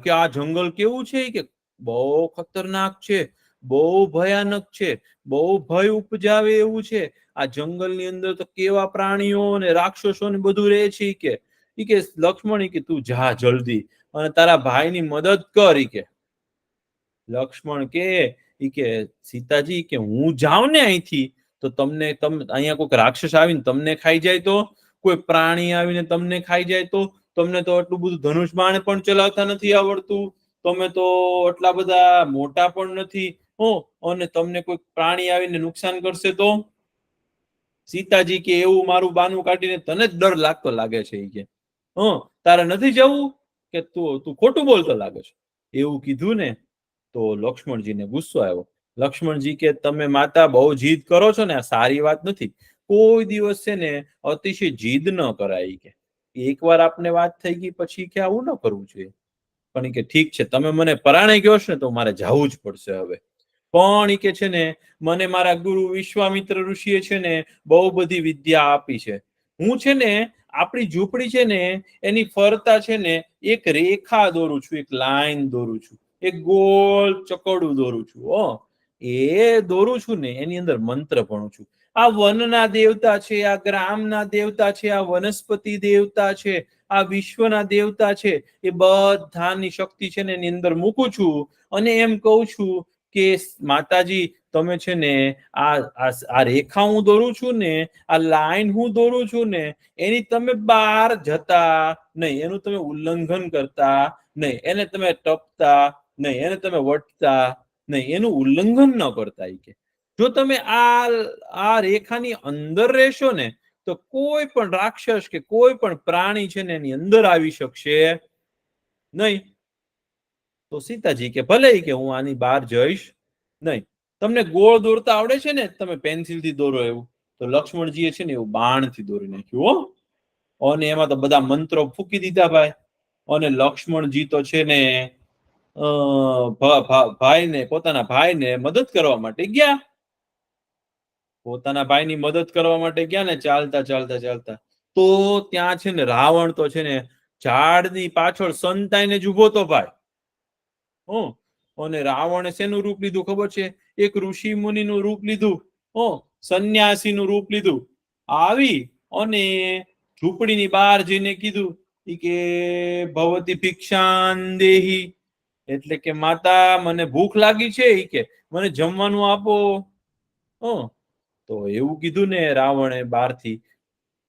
કે આ જંગલ કેવું છે, કે બહુ ખતરનાક છે, બહુ ભયાનક છે, બહુ ભય ઉપજાવે એવું છે. આ જંગલની અંદર તો કેવા પ્રાણીઓ ને રાક્ષસો ને બધું રહે છે. કે લક્ષ્મણ, કે તું જા જલ્દી અને તારા ભાઈની મદદ કર. કે લક્ષ્મણ કે સીતાજી, કે હું જાઉં ને અહીંથી તો અહીંયા કોઈક રાક્ષસ આવીને તમને ખાઈ જાય તો, કોઈ પ્રાણી આવીને તમને ખાઈ જાય તો, તમને તો આટલું બધું ધનુષ બાણ પણ ચલાવતા નથી આવડતું, તમે તો આટલા બધા મોટા પણ નથી, અને તમને કોઈ પ્રાણી આવીને નુકસાન કરશે તો? સીતાજી કે એવું મારું બાનું કાઢીને તને જ ડર લાગતો લાગે છે. કે તારે નથી જવું, કે તું ખોટું બોલતો લાગે છે. એવું કીધું ને તો લક્ષ્મણજીને ગુસ્સો આવ્યો. લક્ષ્મણજી કે તમે માતા બહુ જીદ કરો છો ને, આ સારી વાત નથી. કોઈ દિવસ છે ને અતિશય જીદ ન કરાય. કે એકવાર આપને વાત થઈ ગઈ પછી કે આવું ન કરવું જોઈએ. પણ કે ઠીક છે, તમે મને પરાણે કહો છો ને તો મારે જવું જ પડશે હવે. પણ ઈ કે છે ને મને મારા ગુરુ વિશ્વામિત્ર ઋષિએ છે ને બહુ બધી વિદ્યા આપી છે. હું છે ને આપણી ઝૂંપડી છે ને એની ફરતા છે ને એક રેખા દોરું છું, એક લાઈન દોરું છું, એક ગોળ ચકોડું દોરું છું. એ દોરું છું ને એની અંદર મંત્ર ભણું છું. આ વનના દેવતા છે, આ ગ્રામના દેવતા છે, આ વનસ્પતિ દેવતા છે, આ વિશ્વના દેવતા છે, એ બધાની શક્તિ છે ને એની અંદર મૂકું છું અને એમ કહું છું કે માતાજી તમે છે ને આ રેખા હું દોરું છું ને, આ લાઈન હું દોરું છું ને, એની તમે બહાર જતા નહીં, એનું તમે ઉલ્લંઘન કરતા નહીં, એને તમે ટપતા નહીં, એને તમે વટતા નહીં, એનું ઉલ્લંઘન ન કરતા. કે જો તમે આ રેખાની અંદર રહેશો ને તો કોઈ પણ રાક્ષસ કે કોઈ પણ પ્રાણી છે ને એની અંદર આવી શકશે નહીં. તો સીતાજી કે ભલે કે હું આની બહાર જઈશ નહીં. તમને ગોળ દોરતા આવડે છે ને, તમે પેન્સિલ થી દોરો એવું, તો લક્ષ્મણજીએ છે ને એવું બાણ થી દોરી નાખ્યું હો. અને એમાં તો બધા મંત્રો ફૂકી દીધા ભાઈ. અને લક્ષ્મણજી તો છે ને ભાઈને પોતાના ભાઈને મદદ કરવા માટે ગયા. પોતાના ભાઈની મદદ કરવા માટે ગયા ને ચાલતા ચાલતા ચાલતા, તો ત્યાં છે ને રાવણ તો છે ને ઝાડની પાછળ સંતાઈને જ ઉભો તો ભાઈ. અને રાવણે શેનું રૂપ લીધું ખબર છે? એક ઋષિ મુનિનું રૂપ લીધું, સંન્યાસીનું રૂપ લીધું. આવી અને ઝૂંપડીની બહાર જઈને કીધું કે ભવતી ભિક્ષાન દેહી, એટલે કે માતા મને ભૂખ લાગી છે, કે મને જમવાનું આપો. તો એવું કીધું ને રાવણે બહારથી.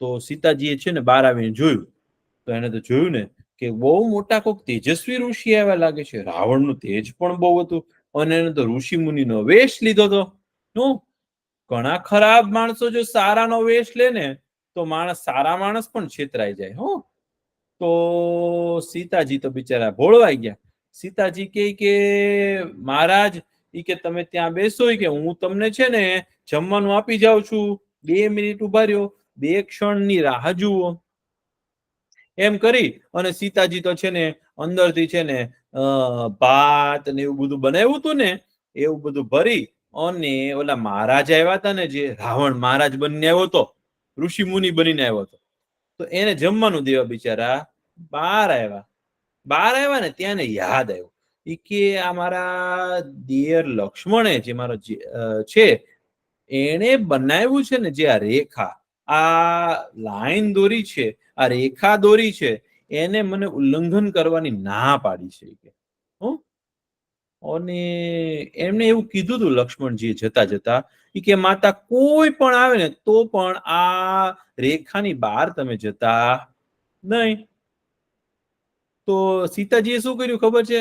તો સીતાજીએ છે ને બહાર આવીને જોયું, તો એને તો જોયું ને કે બહુ મોટા કોઈક તેજસ્વી ઋષિ આવ્યા લાગે છે. રાવણનું તેજ પણ બહુ હતું અને એને તો ઋષિ મુનિનો વેશ લીધો હતો. ઘણા ખરાબ માણસો જો સારાનો વેશ લે ને તો સારા માણસ પણ છેતરાઈ જાય. તો સીતાજી તો બિચારા ભોળવાઈ ગયા. સીતાજી કે મહારાજ કે તમે ત્યાં બેસો, કે હું તમને છે ને જમવાનું આપી જાઉં છું, 2 મિનિટ ઉભા રહ્યો, 2 ક્ષણની રાહ જુઓ. એમ કરી અને સીતાજી તો છે ને અંદરથી છે ને ભાત ને એવું બધું બનાવ્યું હતું ને, એવું બધું ભરી અને ઓલા મહારાજ આવ્યા હતા ને, જે રાવણ મહારાજ બનીને આવ્યો હતો, ઋષિ મુનિ બનીને આવ્યો હતો, તો એને જમવાનું દેવા બિચારા બહાર આવ્યા ને ત્યાં યાદ આવ્યું કે આ મારા દેર લક્ષ્મણે, જે મારો છે, એને બનાવ્યું છે ને જે આ રેખા, આ લાઈન દોરી છે, આ રેખા દોરી છે, એને મને ઉલ્લંઘન કરવાની ના પાડી છે. અને એમને એવું કીધું હતું લક્ષ્મણજીએ જતા જતા કે માતા કોઈ પણ આવે ને તો પણ આ રેખાની બહાર તમે જતા નહીં. તો સીતાજીએ શું કર્યું ખબર છે?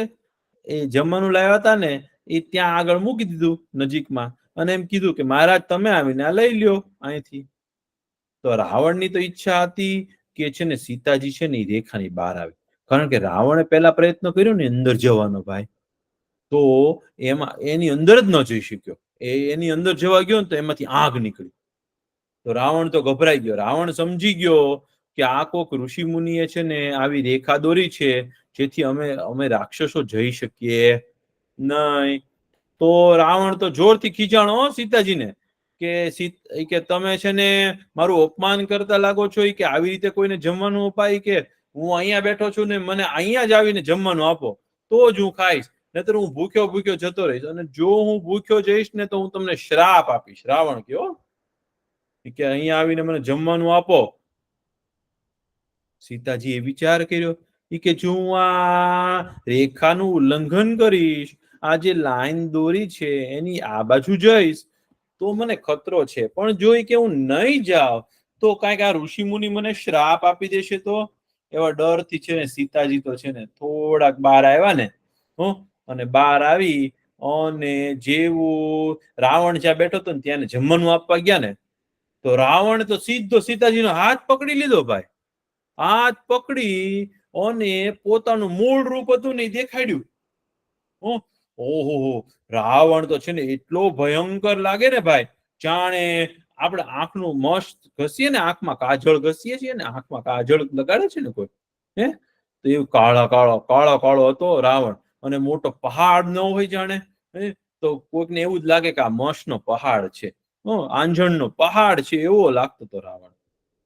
એ જમવાનું લાવ્યા હતા ને એ ત્યાં આગળ મૂકી દીધું નજીકમાં અને એમ કીધું કે મહારાજ તમે આવીને આ લઈ લ્યો અહીંથી. તો રાવણની તો ઈચ્છા હતી કે છે ને સીતાજી છે ને એ રેખાની બહાર આવે, કારણ કે રાવણે પહેલા પ્રયત્ન કર્યો ને અંદર જવાનો ભાઈ, તો એમાં એની અંદર જ ન જઈ શક્યો. એની અંદર જવા ગયો ને તો એમાંથી આગ નીકળી. તો રાવણ તો ગભરાઈ ગયો. રાવણ સમજી ગયો કે આ કોક ઋષિ મુનિએ છે ને આવી રેખા દોરી છે જેથી અમે રાક્ષસો જઈ શકીએ નહીં. તો રાવણ તો જોરથી ખીજાણો સીતાજીને કે તમે છે ને મારું અપમાન કરતા લાગો છો, કે આવી રીતે કોઈને જમવાનું અપાય, કે હું અહીંયા બેઠો છું ને મને અહીંયા જ આવીને જમવાનું આપો તો જ હું ખાઈશ, નહીતર હું ભૂખ્યો જતો રહીશ, અને જો હું ભૂખ્યો જઈશ ને તો હું તમને શ્રાપ આપીશ. રાવણ કે અહીંયા આવીને મને જમવાનું આપો. સીતાજીએ વિચાર કર્યો કે જો હું આ રેખાનું ઉલ્લંઘન કરીશ, આ જે લાઈન દોરી છે એની આ બાજુ જઈશ તો મને ખતરો છે, પણ જો કે હું નહીં જાઉં તો કાંઈક આ ઋષિ મુનિ મને શ્રાપ આપી દેશે. તો એવા ડરથી છે ને સીતાજી તો છે ને થોડાક બહાર આવ્યા ને, અને બહાર આવી અને જેવું રાવણ જ્યાં બેઠો હતો ને ત્યાં જમવાનું આપવા ગયા ને, તો રાવણ તો સીધો સીતાજીનો હાથ પકડી લીધો ભાઈ. હાથ પકડી અને પોતાનું મૂળ રૂપ હતું ને દેખાડ્યું. ઓહો, રાવણ તો છે ને એટલો ભયંકર લાગે ને ભાઈ, જાણે આપણે આંખનું મસ્ત ઘસીએ ને, આંખમાં કાજળ ઘસીએ છીએ ને, આંખમાં કાજળ લગાડે છે ને કોઈ, તો એવું કાળો હતો રાવણ. અને મોટો પહાડ ન હોય જાણે, તો કોઈકને એવું જ લાગે કે આ મસ્તનો પહાડ છે, આંજણનો પહાડ છે, એવો લાગતો હતો રાવણ.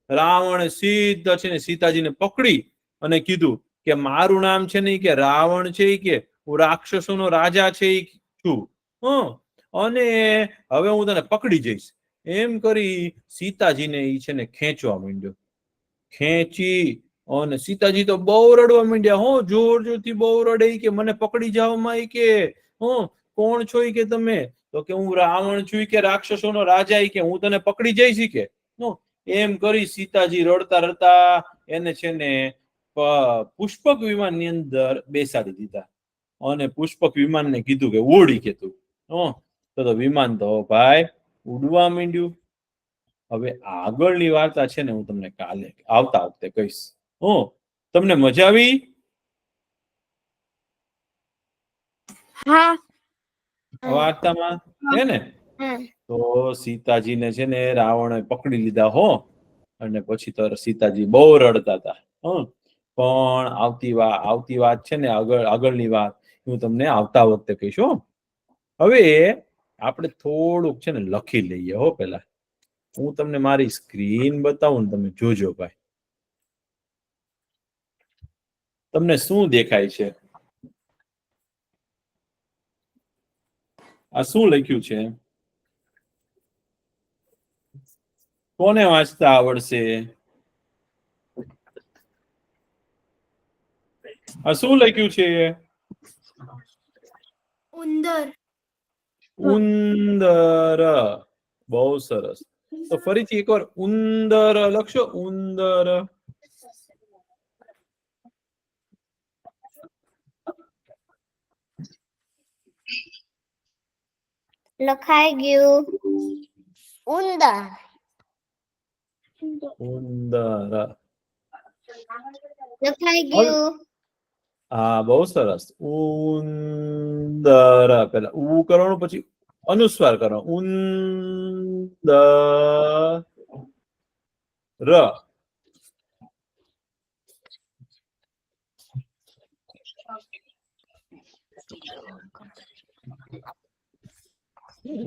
રાવણે સીધા છે ને સીતાજીને પકડી અને કીધું કે મારું નામ છે ને કે રાવણ છે, કે હું રાક્ષસોનો રાજા છે છું, અને હવે હું તને પકડી જઈશ એમ કરી સીતાજીને ઈ છે ને ખેંચવા માંડ્યો. ખેંચી અને સીતાજી તો બહુ રડવા માંડ્યા. હો, જોર જોરથી બહુ રડે કે મને પકડી જાવ માં કે કોણ છો કે તમે? તો કે હું રાવણ છું કે રાક્ષસોનો રાજા કે હું તને પકડી જઈશ કે એમ કરી સીતાજી રડતા રડતા એને છે ને પુષ્પક વિમાનની અંદર બેસાડી દીધા અને પુષ્પક વિમાનને કીધું કે ઉડી કે તું તો વિમાન તો ભાઈ ઉડવા માંડ્યું. હવે આગળની વાર્તા છે ને હું તમને કાલે આવતા વખતે કહીશ. તમને મજા આવી? હા વાર્તામાં હે ને? તો સીતાજીને છે ને રાવણે પકડી લીધા અને પછી તો સીતાજી બહુ રડતા હતા. પણ આવતી વાત છે ને આગળની વાત હું તમને આવતા વખતે કહીશ. હવે આપણે થોડુંક છે ને લખી લઈએ પેલા. હું તમને મારી સ્ક્રીન બતાવું ને તમે જોજો ભાઈ. તમને શું દેખાય છે? આ શું લખ્યું છે? કોને વાંચતા આવડશે? આ શું લખ્યું છે? ઉંદર. ઉંદર. બહુ સરસ. તો ફરીથી એકવાર ઉંદર લખશો. ઉંદર. લખાઈ ગયું. ઉંદર. ઉંદર. લખાઈ ગયું. હા, બહુ સરસ. ઉંદર. પેલા ઉ કરવાનું પછી અનુસ્વાર કરવાનો. ઉંદર.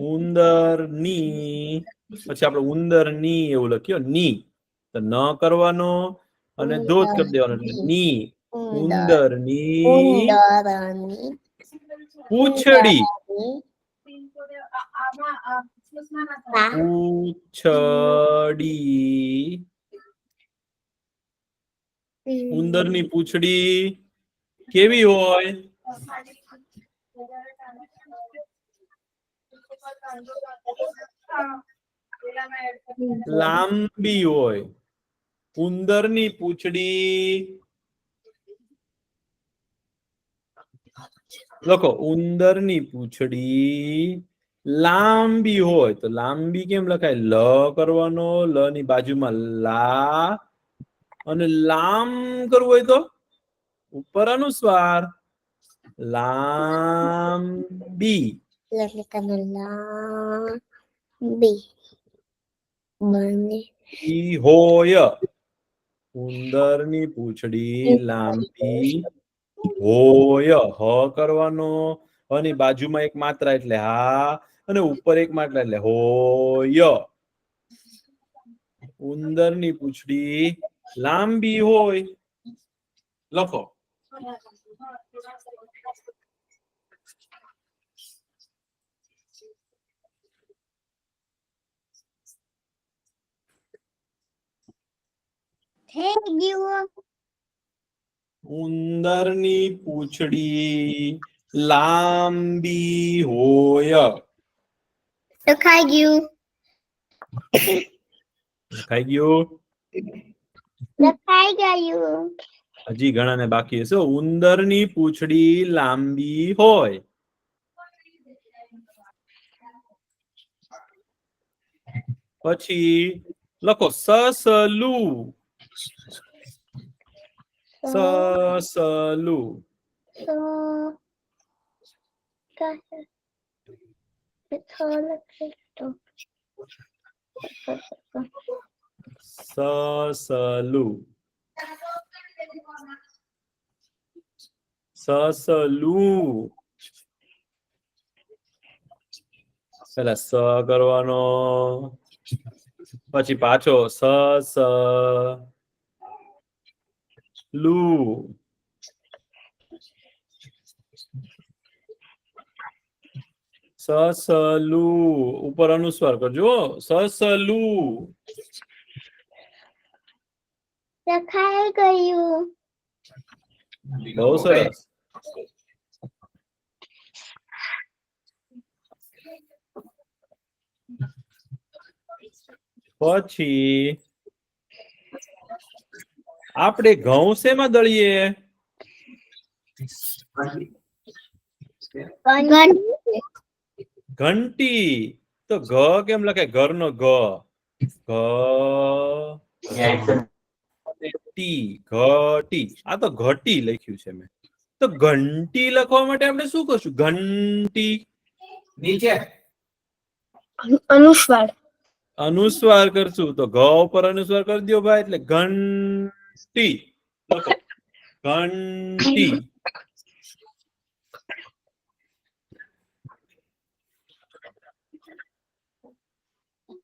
ઉંદરની પછી આપણે ઉંદરની એવું લખ્યો ની તો ન કરવાનો અને ધોધ કરી દેવાનો એટલે ની. ઉંદરની પૂંછડી. પૂંછડી. ઉંદરની પૂંછડી કેવી હોય? લાંબી હોય. ઉંદરની પૂંછડી લખો. ઉંદરની પૂંછડી લાંબી હોય તો લાંબી કેમ લખાય? લ કરવાનો, લ ની બાજુમાં લા અને લામ કરવું હોય તો ઉપર અનુસ્વાર. લાંબી. હોય. ઉંદરની પૂંછડી લાંબી હોય. હ કરવાનો અને બાજુમાં એક માત્રા એટલે હા અને ઉપર એક માત્રા એટલે હોય. ઉંદરની પૂંછડી લાંબી હોય. લખો. ઉંદરની પૂંછડી લાંબી હોય. લખાઈ ગયું. લખાઈ ગયું. લખાઈ ગયું. હજી ઘણાને બાકી હશે. ઉંદરની પૂંછડી લાંબી હોય. પછી લખો સસલું. સસલું. સસલું. સસલું. પેલા સ કરવાનો પછી પાછો સ લું. સસલું ઉપર અનુસ્વાર કરજો સસલું લખાઈ ગયું. બહુ સરસ પછી આપણે ઘઉં શેમાં દળીએ ઘંટી તો ઘ કેમ લખાય ઘરનો ટી ઘટી આ તો ઘટી લખ્યું છે મેં તો ઘંટી લખવા માટે આપણે શું કરશું ઘંટી નીચે અનુસ્વાર અનુસ્વાર કરશું તો ઘ ઉપર અનુસ્વાર કરી દો ભાઈ એટલે ઘંટી લખો ઘંટી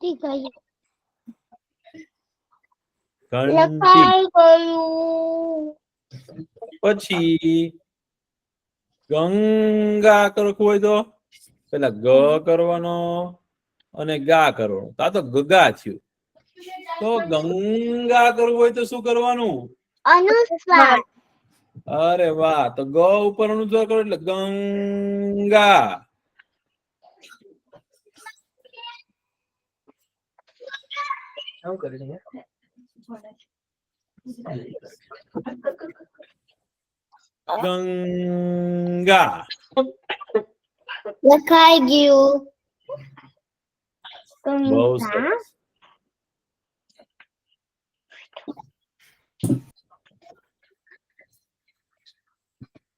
ઘંટી લખાઈ ગયું. પછી ગંગા લખવું હોય તો પેલા ગ કરવાનો અને ગા કરવાનો આ તો ગગા થયું તો ગંગા કરવું હોય તો શું કરવાનું અનુસ્વાર. અરે વાહ તો ગ ઉપર અનુસ્વાર કરો એટલે ગંગા શું કરી રહ્યા ગંગા લખાઈ ગયું. બહુ સરસ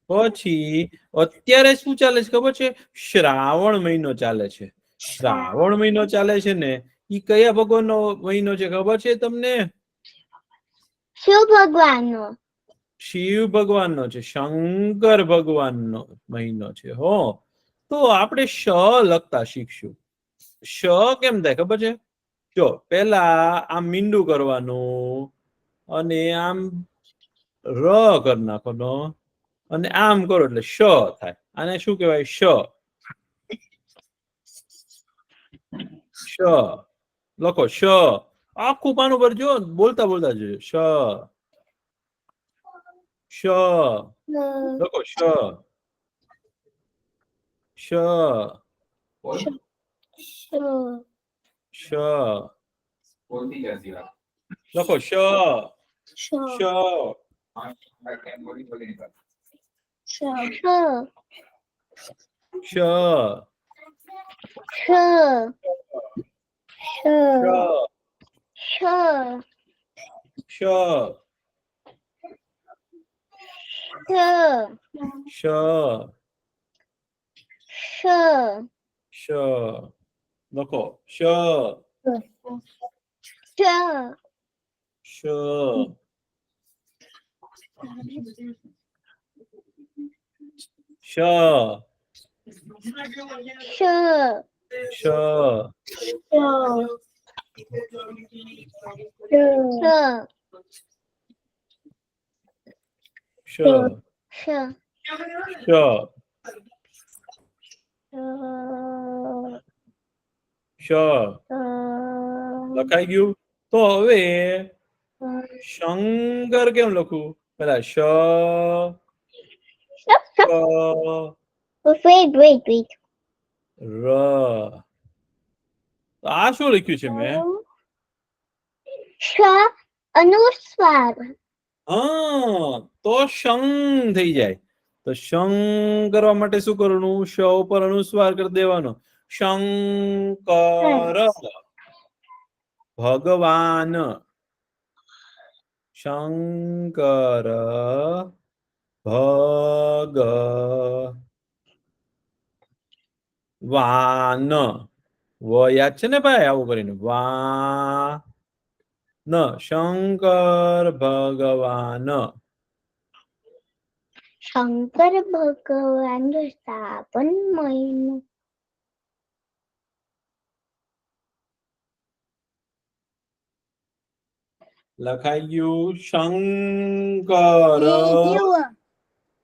પછી અત્યારે શું ચાલે છે ખબર છે શ્રાવણ મહિનો ચાલે છે શ્રાવણ મહિનો ચાલે છે ને ઈ કયા ભગવાનનો મહિનો છે ખબર છે તમને શિવ ભગવાનનો. શિવ ભગવાનનો છે શંકર ભગવાનનો મહિનો છે હો તો આપણે શ લખતા શીખશું શ કેમ થાય ખબર છે જો પેલા આમ મીંડું કરવાનું અને આમ ર કરી નાખવાનો અને આમ કરો એટલે શ થાય આને શું કહેવાય શ લખો શ આખું પાનું પર જો બોલતા બોલતા જોજો શ લખો શ બોલતી જતી વાત લખો શ બોલી બોલી શ શ શ શ શ શ શ લખો શ શ શ શ શ શ શ શ લખાઈ ગયું તો હવે શંકર કેમ લખું પેલા શ wait. ર આ શું લખ્યું છે મેં શ અનુસ્વાર. હા તો શંગ થઈ જાય તો શંગ કરવા માટે શું કરવાનું શ ઉપર અનુસ્વાર કરી દેવાનો શંકર ભગવાન શંકર ભગવાન વ યાદ છે ને ભાઈ આવું કરીને વા ન શંકર ભગવાન શંકર ભગવાન શ્રાવણ મહિનો. લખાઈ ગયું શંકર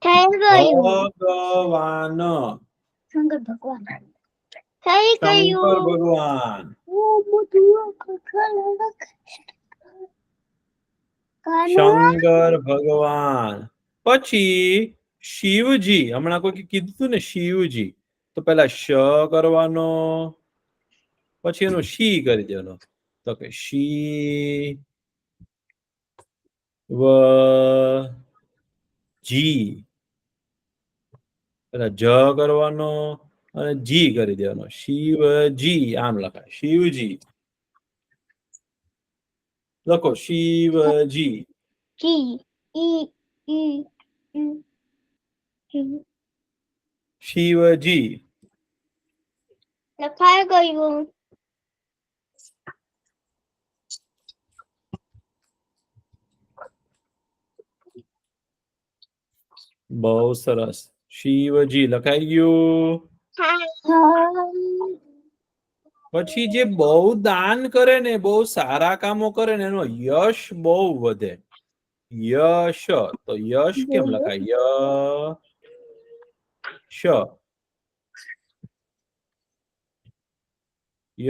થઈ ગયું. ભગવાન શંકર ભગવાન થઈ શંકર ગયું. ભગવાન. શંકર ભગવાન. પછી શિવજી, હમણાં કોઈ કીધું હતું ને શિવજી, તો પેલા શ કરવાનો, પછી એનો શી કરી દેવાનો. તો કે શી વ જી, પેલા જ કરવાનો અને જી કરી દેવાનો. શિવજી આમ લખાય, શિવજી. લખો શિવજી. જી ઈ ઈ શિવજી. લખાઈ ગયું. બહુ સરસ. શિવજી લખાઈ ગયું. પછી જે બહુ દાન કરે ને, બહુ સારા કામો કરે ને, એનો યશ બહુ વધે. યશ. તો યશ કેમ લખાય? યશ. યશ. યો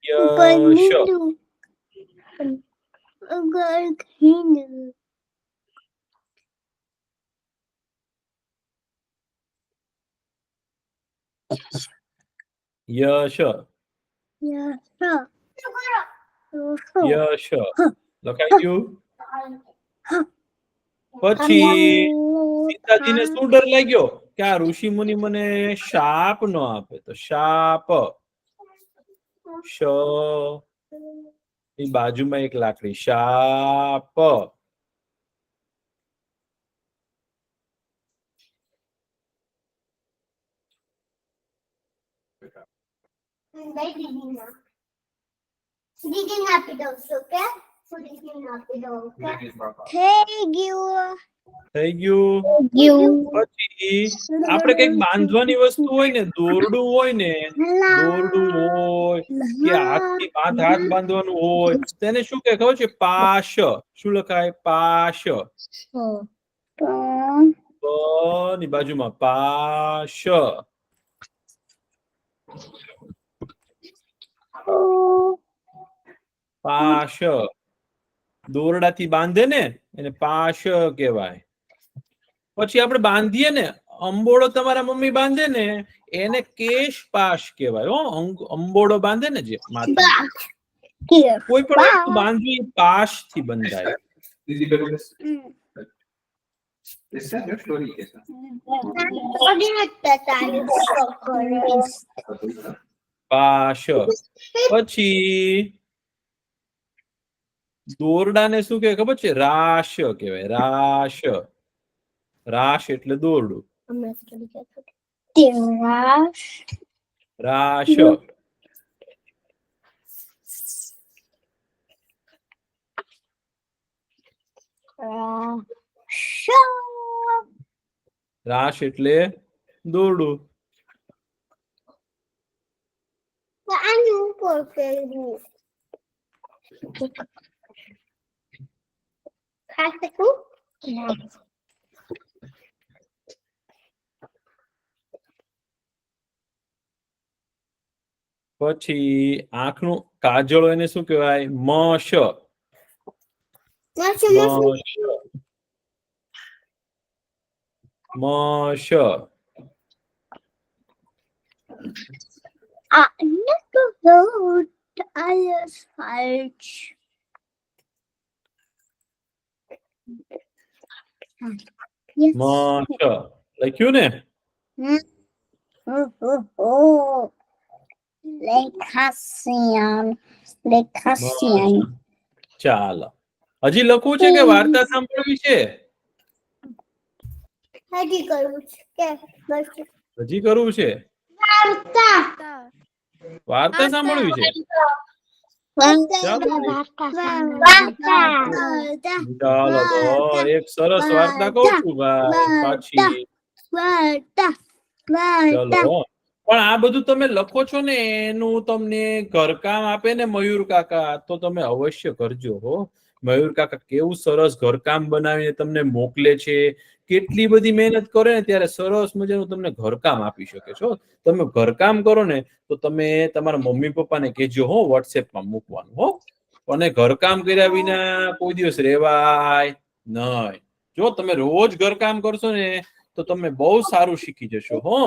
યશ. યશ. યશ લખાઈ ગયું. પછી સીતાજીને શું ડર લાગ્યો કે આ ઋષિ મુનિ મને શાપ નો આપે, તો શાપ. શ ની બાજુમાં એક લાકડી, શાપ. દીદીને આપી દઉં છું કે દીદીને આપી દઉં કે That is Baba. થઈ ગયું. થઈ ગયું. પછી આપણે કઈક બાંધવાની વસ્તુ હોય ને, દોરડું હોય ને, દોરડું હોય કે હાથથી હાથ બાંધવાનું હોય, તેને શું કહે ખબર છે? પાશ. શું લખાય? પાશ. પ ની બાજુમાં પાશ. પાશ. દોરડાથી બાંધે ને એને પાશ કહેવાય. પછી આપણે બાંધીએ ને, અંબોડો તમારા મમ્મી બાંધે ને, એને કેશ પાશ કહેવાય. અંબોડો બાંધે ને જે માથામાં, કોઈ પણ વસ્તુ બાંધવી પાશ થી બંધાય. Didi, pero esa no es story esa. પાશ. પછી દોરડાને શું કહેવાય ખબર છે? રાશ કહેવાય. રાશ. રાશ એટલે દોરડું. રાશ. રાશ એટલે દોરડું. આનું ઉપર ફેરવું. ખાઈ શકું? પછી આંખનું કાજળ એને શું કહેવાય? મશ. મશ. મશ. Alles falsch. મશ લખ્યું ને? Lekasian. ચાલો, હજી લખવું છે કે વાર્તા સાંભળવી છે? હજી કરવું છે કે હજી કરવું છે? વાર્તા સાંભળવી છે? ચાલો તો એક સરસ વાર્તા કહું છું ભાઈ પાછી. ચલો, પણ આ બધું તમે લખો છો ને, એનું તમને ઘરકામ આપે ને મયુર કાકા, તો તમે અવશ્ય કરજો હો. મયુર કાકા કેવું સરસ ઘરકામ બનાવીને તમને મોકલે છે, કેટલી બધી મહેનત કરે ને ત્યારે સરસ મજાનું તમને ઘરકામ આપી શકે છો. તમે ઘરકામ કરો ને તો તમે તમારા મમ્મી પપ્પાને કહેજો હો, વોટ્સએપમાં મૂકવાનું હો. અને ઘરકામ કર્યા વિના કોઈ દિવસ રેવાય નહીં. જો તમે રોજ ઘરકામ કરશો ને તો તમે બહુ સારું શીખી જશો હો.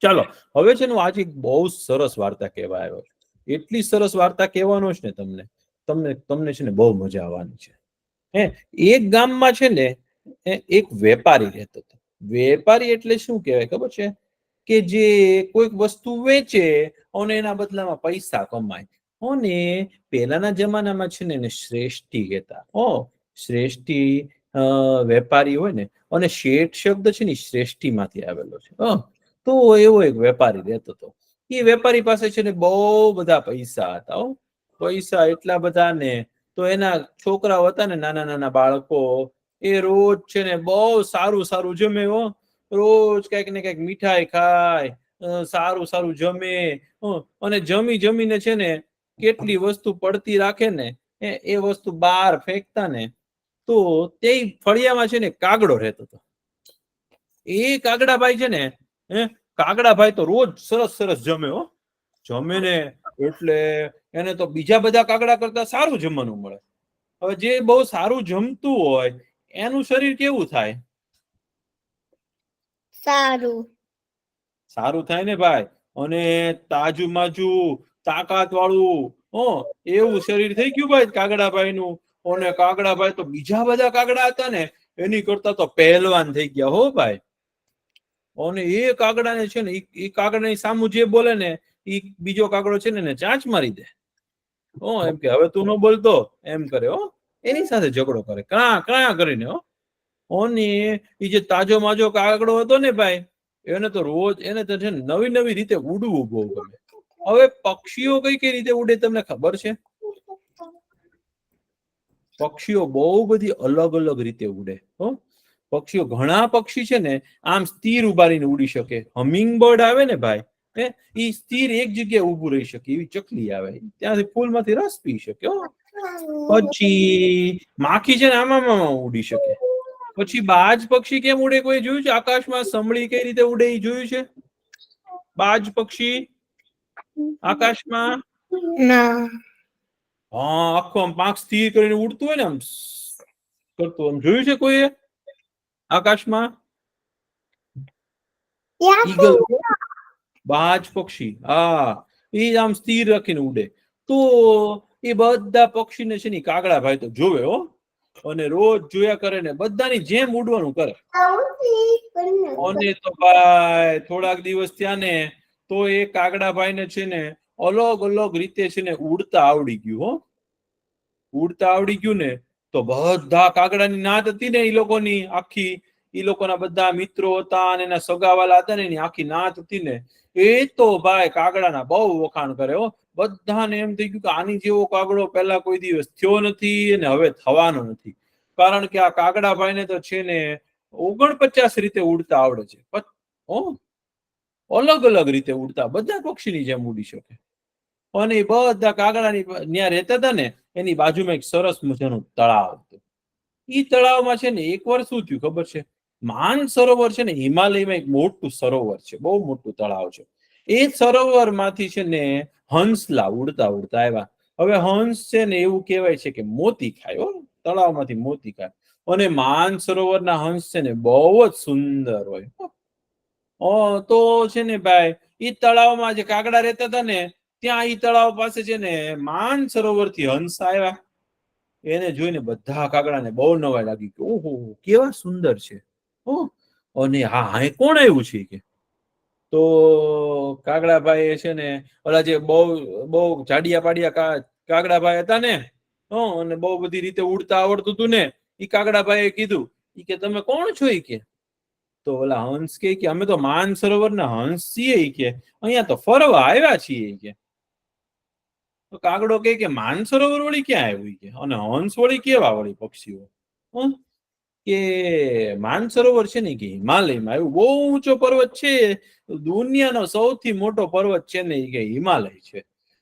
ચાલો હવે છે ને આજે બહુ સરસ વાર્તા કહેવા આવ્યો. એટલી સરસ વાર્તા કહેવાનો છે ને તમને છે ને બહુ મજા આવવાની છે. એક ગામમાં છે ને એક વેપારી રહેતો હતો. વેપારી એટલે શું કહેવાય ખબર છે? કે જે કોઈક વસ્તુ વેચે અને એના બદલામાં પૈસા કમાય. અને પહેલાના જમાનામાં છે ને એને શ્રેષ્ઠી કહેતા. શ્રેષ્ઠી વેપારી હોય ને, અને શેઠ શબ્દ છે ને શ્રેષ્ઠી માંથી આવેલો છે. તો એવો એક વેપારી રહેતો હતો. એ વેપારી પાસે છે ને બહુ બધા પૈસા હતા. પૈસા એટલા બધા ને તો એના છોકરાઓ હતા ને, નાના નાના બાળકો, એ રોજ છે ને બહુ સારું સારું જમે. રોજ કઈક ને કઈક મીઠાઈ ખાય, સારું સારું જમે, અને જમીને છે ને કેટલી વસ્તુ પડતી રાખે ને એ વસ્તુ બહાર ફેંકતા ને. તો તે ફળિયામાં છે ને કાગડો રહેતો હતો. એ કાગડાભાઈ છે ને, કાગડાભાઈ તો રોજ સરસ સરસ જમે. જમે ને એટલે એને તો બીજા બધા કાગડા કરતા સારું જમવાનું મળે. હવે જે બહુ સારું જમતું હોય એનું શરીર કેવું થાય? સારું થાય ને ભાઈ. અને તાજુ માજુ તાકાત વાળું એવું શરીર થઈ ગયું ભાઈ કાગડાભાઈ નું. અને કાગડાભાઈ તો બીજા બધા કાગડા હતા ને એની કરતા તો પહેલવાન થઈ ગયા હો ભાઈ. અને એ કાગડાને છે ને એ કાગડાની સામું જે બોલે ને એ બીજો કાગડો છે ને એને ચાંચ મારી દે. એમ કે હવે તું ન બોલતો એમ કરે. એની સાથે ઝઘડો કરે કણા કરીને. અને એ જે તાજો માજો કાગડો હતો ને ભાઈ, એને તો રોજ એને તો છે નવી નવી રીતે ઉડવું બહુ ગમે. હવે પક્ષીઓ કઈ રીતે ઉડે તમને ખબર છે? પક્ષીઓ બહુ બધી અલગ અલગ રીતે ઉડે. પક્ષીઓ ઘણા પક્ષી છે ને આમ સ્થિર ઉભારીને ઉડી શકે. હમિંગ બર્ડ આવે ને ભાઈ, એ સ્થિર એક જગ્યાએ ઉભું રહી શકે. એવી ચકલી આવે, ત્યાંથી ફૂલમાંથી રસ પી શકે. પછી માખી છે ને આમાં ઉડી શકે. પછી બાજ પક્ષી કેમ ઉડે કોઈ જોયું છે? આકાશમાં સંભળી કઈ રીતે ઉડે એ જોયું છે? બાજ પક્ષી આકાશમાં આખું આમ પાંખ સ્થિર કરીને ઉડતું હોય ને આમ કરતું, આમ જોયું છે કોઈએ આકાશમાં? ઈગલ, બાજ પક્ષી, એ આમ સ્થિર રાખીને ઉડે. તો એ બધા પક્ષીને છે ને કાગડાભાઈ તો જોવે અને રોજ જોયા કરે ને બધાની જેમ ઉડવાનું કરે. અને તો ભાઈ થોડાક દિવસ ત્યાં ને તો એ કાગડાભાઈ ને છે ને અલગ અલગ રીતે છે ને ઉડતા આવડી ગયું. ઉડતા આવડી ગયું ને તો બધા કાગડાની નાત હતી ને એ લોકોની આખી, એ લોકોના બધા મિત્રો હતા અને એના સગાવાલા હતા ને એની આખી નાત હતી ને એ તો ભાઈ કાગડાના બહુ વખાણ કરે. બધાને એમ થઈ ગયું કે આની જેવો કાગડો પહેલા કોઈ દિવસ થયો નથી અને હવે થવાનો નથી. કારણ કે આ કાગડાભાઈ ને તો છે ને 49 રીતે ઉડતા આવડે છે. અલગ અલગ રીતે ઉડતા, બધા પક્ષીની જેમ ઉડી શકે. અને એ બધા કાગડાની ત્યાં રહેતા હતા ને એની બાજુમાં એક સરસ મજાનું તળાવ હતું. એ તળાવમાં છે ને એકવાર શું થયું ખબર છે? માન સરોવર છે ને હિમાલયમાં એક મોટું સરોવર છે, બહુ મોટું તળાવ છે. એ સરોવર માંથી છે ને હંસલા ઉડતા ઉડતા આવ્યા. હવે હંસ છે ને એવું કહેવાય છે કે મોતી ખાય, તળાવમાંથી મોતી ખાય. અને માન સરોવરના હંસ છે ને બહુ જ સુંદર હોય. તો છે ને ભાઈ એ તળાવમાં જે કાગડા રહેતા હતા ને ત્યાં એ તળાવ પાસે છે ને માન સરોવર થી હંસ આવ્યા. એને જોઈને બધા કાગડાને બહુ નવાઈ લાગી કે ઓહો કેવા સુંદર છે. અને હા કોણ આવ્યું છે કે? તો કાગડાભાઈ છે ને ઓલા જે બહુ બહુ જાડિયા પાડિયા કાગડાભાઈ હતા ને, અને બહુ બધી રીતે ઉડતા આવડતું હતું ને, એ કાગડાભાઈએ કીધું કે તમે કોણ છો? એ કે તો ઓલા હંસ કે અમે તો માન સરોવર ના હંસ છીએ કે અહીંયા તો ફરવા આવ્યા છીએ કે. તો કાગડો કે માનસરોવર વળી ક્યાં આવ્યું કે અને હંસ વળી કેવા વળી પક્ષીઓ? કે માનસરોવર છે ને કે હિમાલયમાં આવ્યું, બહુ ઊંચો પર્વત છે, દુનિયાનો સૌથી મોટો પર્વત છે ને કે હિમાલય છે.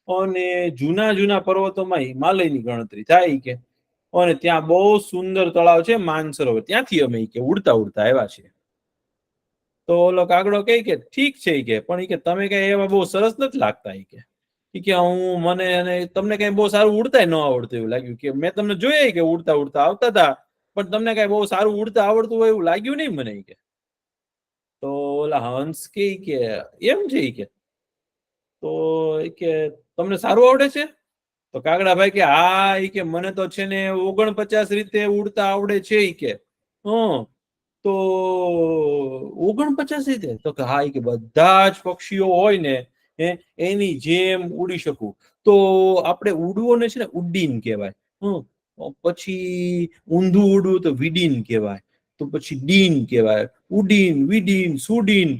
અને જૂના જૂના પર્વતોમાં હિમાલયની ગણતરી થાય ઈ કે, અને ત્યાં બહુ સુંદર તળાવ છે માનસરોવર, ત્યાંથી અમે ઈ કે ઉડતા ઉડતા આવ્યા છીએ. તો ઓલો કાગડો કહે કે ઠીક છે ઈ કે, પણ ઈ કે તમે કઈ એવા બહુ સરસ નથી લાગતા ઈ કે. ઈ કે હું મને અને તમને કઈ બહુ સારું ઉડતાય ન આવડતું એવું લાગ્યું, કે મેં તમને જોયા કે ઉડતા ઉડતા આવતા હતા, પણ તમને કઈ બહુ સારું ઉડતા આવડતું હોય એવું લાગ્યું નહીં મને ઈ કે. તો ઓલા હંસ કે એમ છે ઈ કે, તો ઈ કે તમને સારું આવડે છે? તો કાગડાભાઈ કે હા ઈ કે મને તો છે ને 49 રીતે ઉડતા આવડે છે ઈ કે. તો 49 રીતે? તો કે હા ઈ કે બધા જ પક્ષીઓ હોય ને એની જેમ ઉડી શકું. તો આપણે ઉડવું છે ને ઉડ્ડીન કહેવાય. પછી ઊંધું ઉડવું તો વિડીન કહેવાય. તો પછી ડીન કહેવાય, ઉડીન, વિડીન, સુડીન.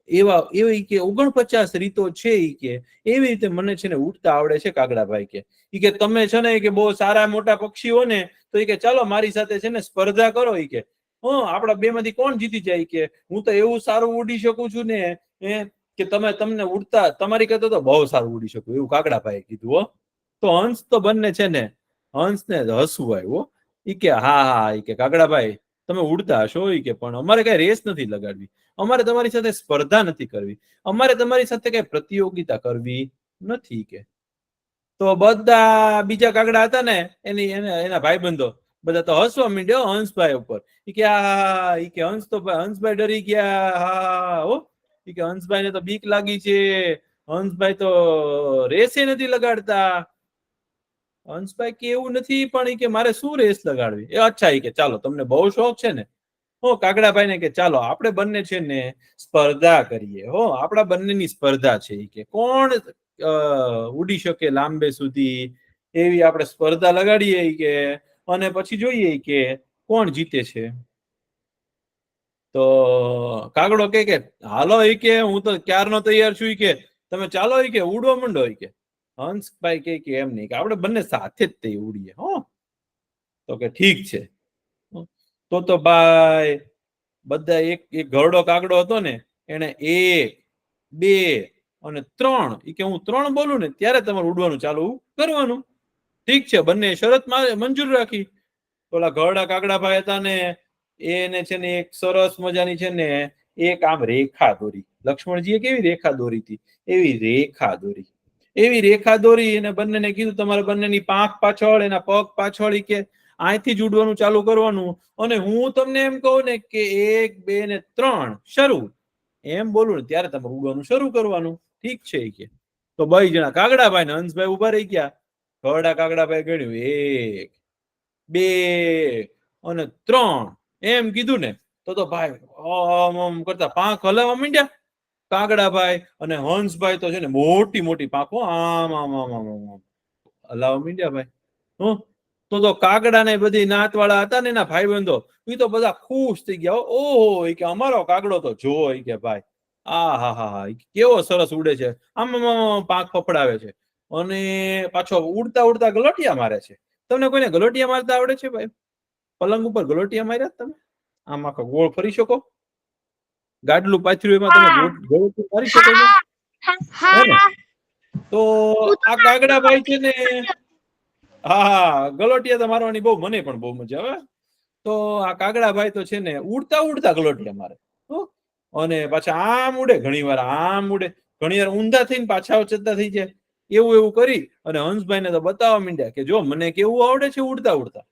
એવી કે 49 રીતો છે ઈ કે, એવી રીતે મને છે ને ઉડતા આવડે છે કાગડાભાઈ કે. ઈ કે તમે છે ને કે બહુ સારા મોટા પક્ષી હો ને, તો ઈ કે ચાલો મારી સાથે છે ને સ્પર્ધા કરો ઈ કે. આપડા બે માંથી કોણ જીતી જાય કે, હું તો એવું સારું ઉડી શકું છું ને કે તમને ઉડતા તમારી કરતા તો બહુ સારું ઉડી શકું, એવું કાગડાભાઈએ કીધું. હો તો હંસ તો બંને છે ને હંસને હસવું આવ્યું. ઈ કે હા હા ઈ કે કાગડાભાઈ તમે ઉડતા હશો ઈ કે, પણ અમારે કઈ રેસ નથી લગાડવી, અમારે તમારી સાથે સ્પર્ધા નથી કરવી, અમારે તમારી સાથે કઈ પ્રતિયોગિતા કરવી નથી કે. તો બધા બીજા કાગડા હતા ને એના ભાઈબંધો બધા તો હસવા માંડ્યો હંસભાઈ ઉપર. ઈ કે હા ઈ કે હંસભાઈ ડરી ગયા. હા હો ઈ કે હંસભાઈ ને તો બીક લાગી છે, હંસભાઈ તો રેસે નથી લગાડતા. હંસભાઈ કે એવું નથી, પણ ઈ કે મારે શું રેસ લગાડવી? અચ્છા ઈ કે ચાલો તમને બહુ શોખ છે ને, કાગડાભાઈ ને કે ચાલો આપણે બંને છે ને સ્પર્ધા કરીએ. આપણા બંનેની સ્પર્ધા છે ઈ કે કોણ ઉડી શકે લાંબે સુધી, એવી આપણે સ્પર્ધા લગાડીએ ઈ કે, અને પછી જોઈએ કે કોણ જીતે છે. તો કાગડો કે હાલો ઈ કે હું તો ક્યારનો તૈયાર છું ઈ કે, તમે ચાલો ઈ કે ઉડવા માંડો ઈ કે. હંસભાઈ કે એમ નહીં કે આપણે બંને સાથે જ તે ઉડીએ. તો કે ઠીક છે. તો ભાઈ બધા એક ઘરડો કાગડો હતો ને, એને 1, 2 અને 3 ઈ કે હું 3 બોલું ને ત્યારે તમારે ઉડવાનું ચાલુ કરવાનું. ઠીક છે, બંને શરત મંજૂર રાખી. ઓલા ઘરડા કાગડાભાઈ હતા ને એને છે ને એક સરસ મજાની છે ને એક આમ રેખા દોરી, લક્ષ્મણજીએ કેવી રેખા દોરી હતી એવી રેખા દોરી. એવી રેખા દોરી અને બંનેને કીધું તમારે બંનેની પાંખ પાછળ, એના પગ પાછળ ઈ કે અહીંથી જ ઉડવાનું ચાલુ કરવાનું, અને હું તમને એમ કહું ને કે 1, 2 ને 3 શરૂ એમ બોલું ને ત્યારે તમારે ઉડવાનું શરૂ કરવાનું. ઠીક છે ઈ કે. તો 2 જણા કાગડાભાઈ ને હંસભાઈ ઉભા રહી ગયા. ઘરડા કાગડાભાઈ ગણ્યું 1, 2 અને 3 એમ કીધું ને તો ભાઈ આમ કરતા પાંખ હલાવવા માંડ્યા કાગડાભાઈ, અને હંસભાઈ તો છે ને મોટી મોટી પાંખો આમ આમ આમ આમ આમ હલાવવા માંડ્યા ભાઈ. તો કાગડા ને બધી નાત વાળા હતા ને એના ભાઈબંધો એ તો બધા ખુશ થઈ ગયા. ઓહો ઈ કે અમારો કાગડો તો જો ઈ કે ભાઈ આ હા હા હા કેવો સરસ ઉડે છે, આમ પાંખ ફફડાવે છે, અને પાછો ઉડતા ઉડતા ગલોટિયા મારે છે. તમને કોઈને ગલોટિયા મારતા આવડે છે ભાઈ? પલંગ ઉપર ગલોટિયા માર્યા તમે? આમ આખો ગોળ ફરી શકો? ગાડલું પાથર્યું એમાં તમે ગલોટિયા મારી શકો છો? હે ને? તો આ કાગડાભાઈ છે ને હા ગલોટિયા તો મારવાની બહુ મને પણ બહુ મજા આવે. તો આ કાગડાભાઈ તો છે ને ઉડતા ઉડતા ગલોટિયા મારે, અને પાછા આમ ઉડે, ઘણી વાર આમ ઉડે, ઘણી વાર ઊંધા થઈને પાછા ચડતા થઈ જાય. એવું એવું કરી અને હંસભાઈ ને તો બતાવવા માંડ્યા કે જો મને કેવું આવડે છે ઉડતા ઉડતા.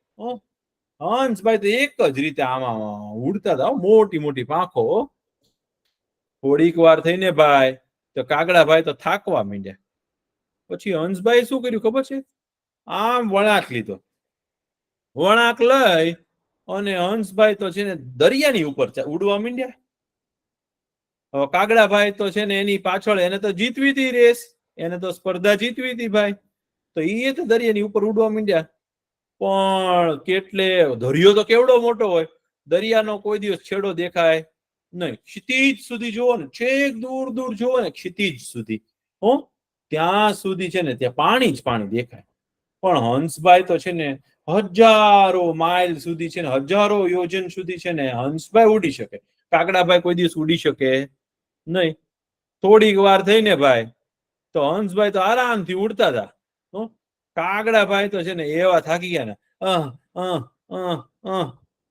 હંસભાઈ તો એક જ રીતે આમાં ઉડતા હતા, મોટી મોટી પાંખો. થોડીક વાર થઈને ભાઈ તો કાગડાભાઈ તો થાકવા માંડ્યા. પછી હંસભાઈ શું કર્યું ખબર છે? આમ વળાંક લીધો. વળાંક લઈ અને હંસભાઈ તો છે ને દરિયાની ઉપર ઉડવા માંડ્યા. હવે કાગડાભાઈ તો છે ને એની પાછળ, એને તો જીતવી હતી રેસ, એને તો સ્પર્ધા જીતવી હતી ભાઈ. તો એ તો દરિયાની ઉપર ઉડવા માંડ્યા. પણ કેટલે દરિયો તો કેવડો મોટો હોય, દરિયાનો કોઈ દિવસ છેડો દેખાય નહીં. ક્ષિતિજ સુધી જુઓ ને, છેક દૂર દૂર જુઓ ને ક્ષિતિજ સુધી, ત્યાં સુધી છે ને ત્યાં પાણી જ પાણી દેખાય. પણ હંસભાઈ તો છે ને હજારો માઇલ સુધી છે ને, હજારો યોજન સુધી છે ને હંસભાઈ ઉડી શકે. કાગડાભાઈ કોઈ દિવસ ઉડી શકે નહીં. થોડીક વાર થઈને ભાઈ તો હંસભાઈ તો આરામથી ઉડતા હતા. કાગડાભાઈ તો છે ને એવા થાકી ગયા ને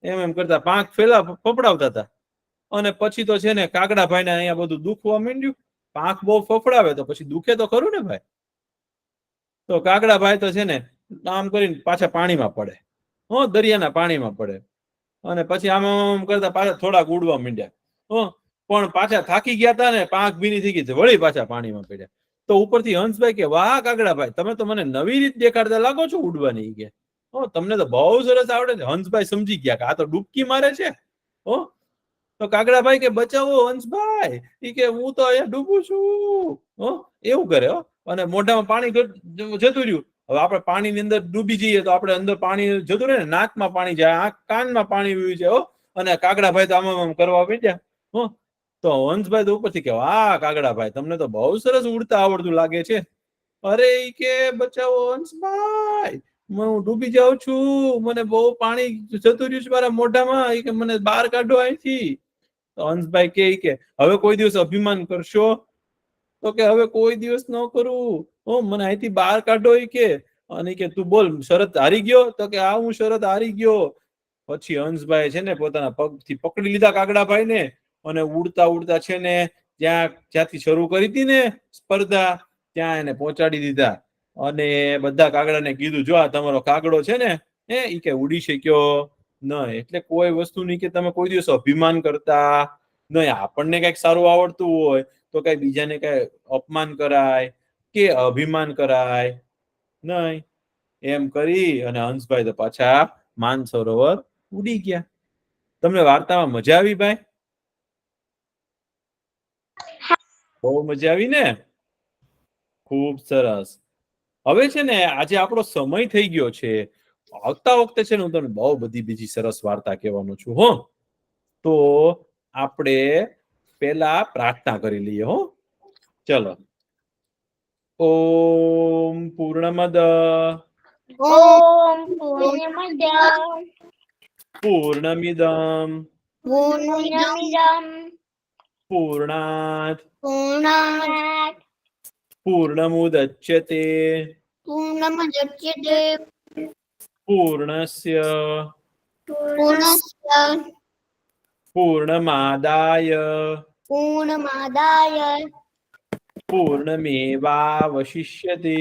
એમ કરતા પાંખ ફફડાવતા હતા. અને પછી તો છે ને કાગડાભાઈને અહીંયા બધું દુખવા માંડ્યું. પાંખ બહુ ફફડાવે તો પછી દુખે તો ખરું ને ભાઈ. તો કાગડાભાઈ તો છે ને આમ કરીને પાછા પાણીમાં પડે, દરિયાના પાણીમાં પડે. અને પછી આમ કરતા પાછા થોડાક ઉડવા માંડ્યા. પણ પાછા થાકી ગયા હતા ને, પાંખ ભીની થઈ ગઈ, વળી પાછા પાણીમાં પડ્યા. તો ઉપરથી હંસભાઈ કે, વાહ કાગડાભાઈ, તમે તો મને નવી રીત દેખાડતા લાગો છો ઉડવાની. કે તમને તો બહુ સરસ આવડે છે. હંસભાઈ સમજી ગયા કે આ તો ડૂબકી મારે છે. તો કાગડાભાઈ કે, બચાવો હંસભાઈ, ઈ કે હું તો અહીંયા ડૂબું છું. એવું કરે. અને મોઢામાં પાણી જતું રહ્યું. હવે આપણે પાણીની અંદર ડૂબી જઈએ તો આપણે અંદર પાણી જતું રહે ને, નાકમાં પાણી જાય, આંખ કાનમાં પાણી વહી જાય. અને કાગડાભાઈ તો આમ કરવા માંડ્યા. તો હંસભાઈ તો ઉપરથી કે, વાહ કાગડાભાઈ, તમને તો બહુ સરસ ઉડતા આવડતું લાગે છે. અરે ઈ કે, બચાવો હંસભાઈ, હું ડૂબી જાઉં છું, મને બહુ પાણી જતું રહ્યું છે મારા મોઢામાં, ઈ કે મને બહાર કાઢો અહીંથી. તો હંસભાઈ કે હવે કોઈ દિવસ અભિમાન કરશો? તો કે હવે કોઈ દિવસ ન કરું, મને અહીંથી બહાર કાઢો. ઈ કે અને કે તું બોલ, શરત હારી ગયો? તો કે હા, હું શરત હારી ગયો. પછી હંસભાઈ છે ને પોતાના પગથી પકડી લીધા કાગડાભાઈ ને, અને ઉડતા ઉડતા છે ને જ્યાંથી શરૂ કરી હતી ને સ્પર્ધા, ત્યાં એને પહોંચાડી દીધા. અને બધા કાગડાને કીધું, જો આ તમારો કાગડો છે ને, ઈ કે ઉડી શક્યો નહીં. એટલે કોઈ વસ્તુ નહીં કે તમે કોઈ દિવસ અભિમાન કરતા નહીં. આપણને કઈક સારું આવડતું હોય તો કઈ બીજાને કઈ અપમાન કરાય કે અભિમાન કરાય નહીં. એમ કરી અને હંસભાઈ તો પાછા માનસરોવર ઉડી ગયા. તમને વાર્તામાં મજા આવી ભાઈ? બહુ મજા આવી ને? ખૂબ સરસ. હવે છે ને આજે આપણો સમય થઈ ગયો છે. આવતા વખતે છે ને હું તમને બહુ બધી બીજી સરસ વાર્તા કહેવાનો છું. તો આપણે પેલા પ્રાર્થના કરી લઈએ. ચલો. ઓમ પૂર્ણમદ પૂર્ણમિદં પૂર્ણાત પૂર્ણમુદચ્યતે પૂર્ણસ્ય પૂર્ણમાદાય પૂર્ણમેવાવશિષ્યતે.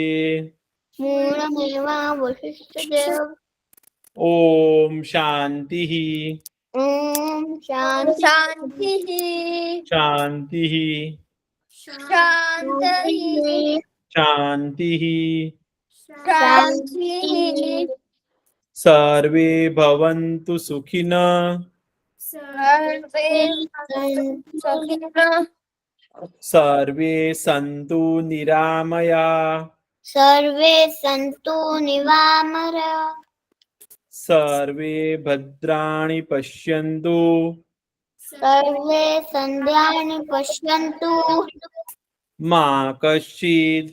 ઓમ શાંતિ શાંતિ શાંતિ. સર્વે ભવन्तु સુખિનઃ સર્વે સन्तु નિરામયા સર્વે ભદ્રાણિ પશ્યन्तુ મા કશ્ચિદ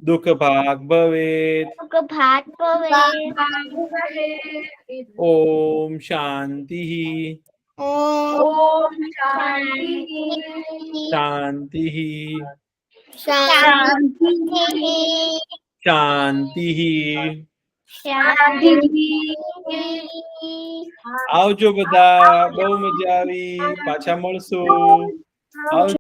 દુઃખ ભાગ ભવેત. ઓમ શાંતિ શાંતિ શાંતિ. આવજો બધા, બહુ મજા આવી. પાછા મળશું. આવજો.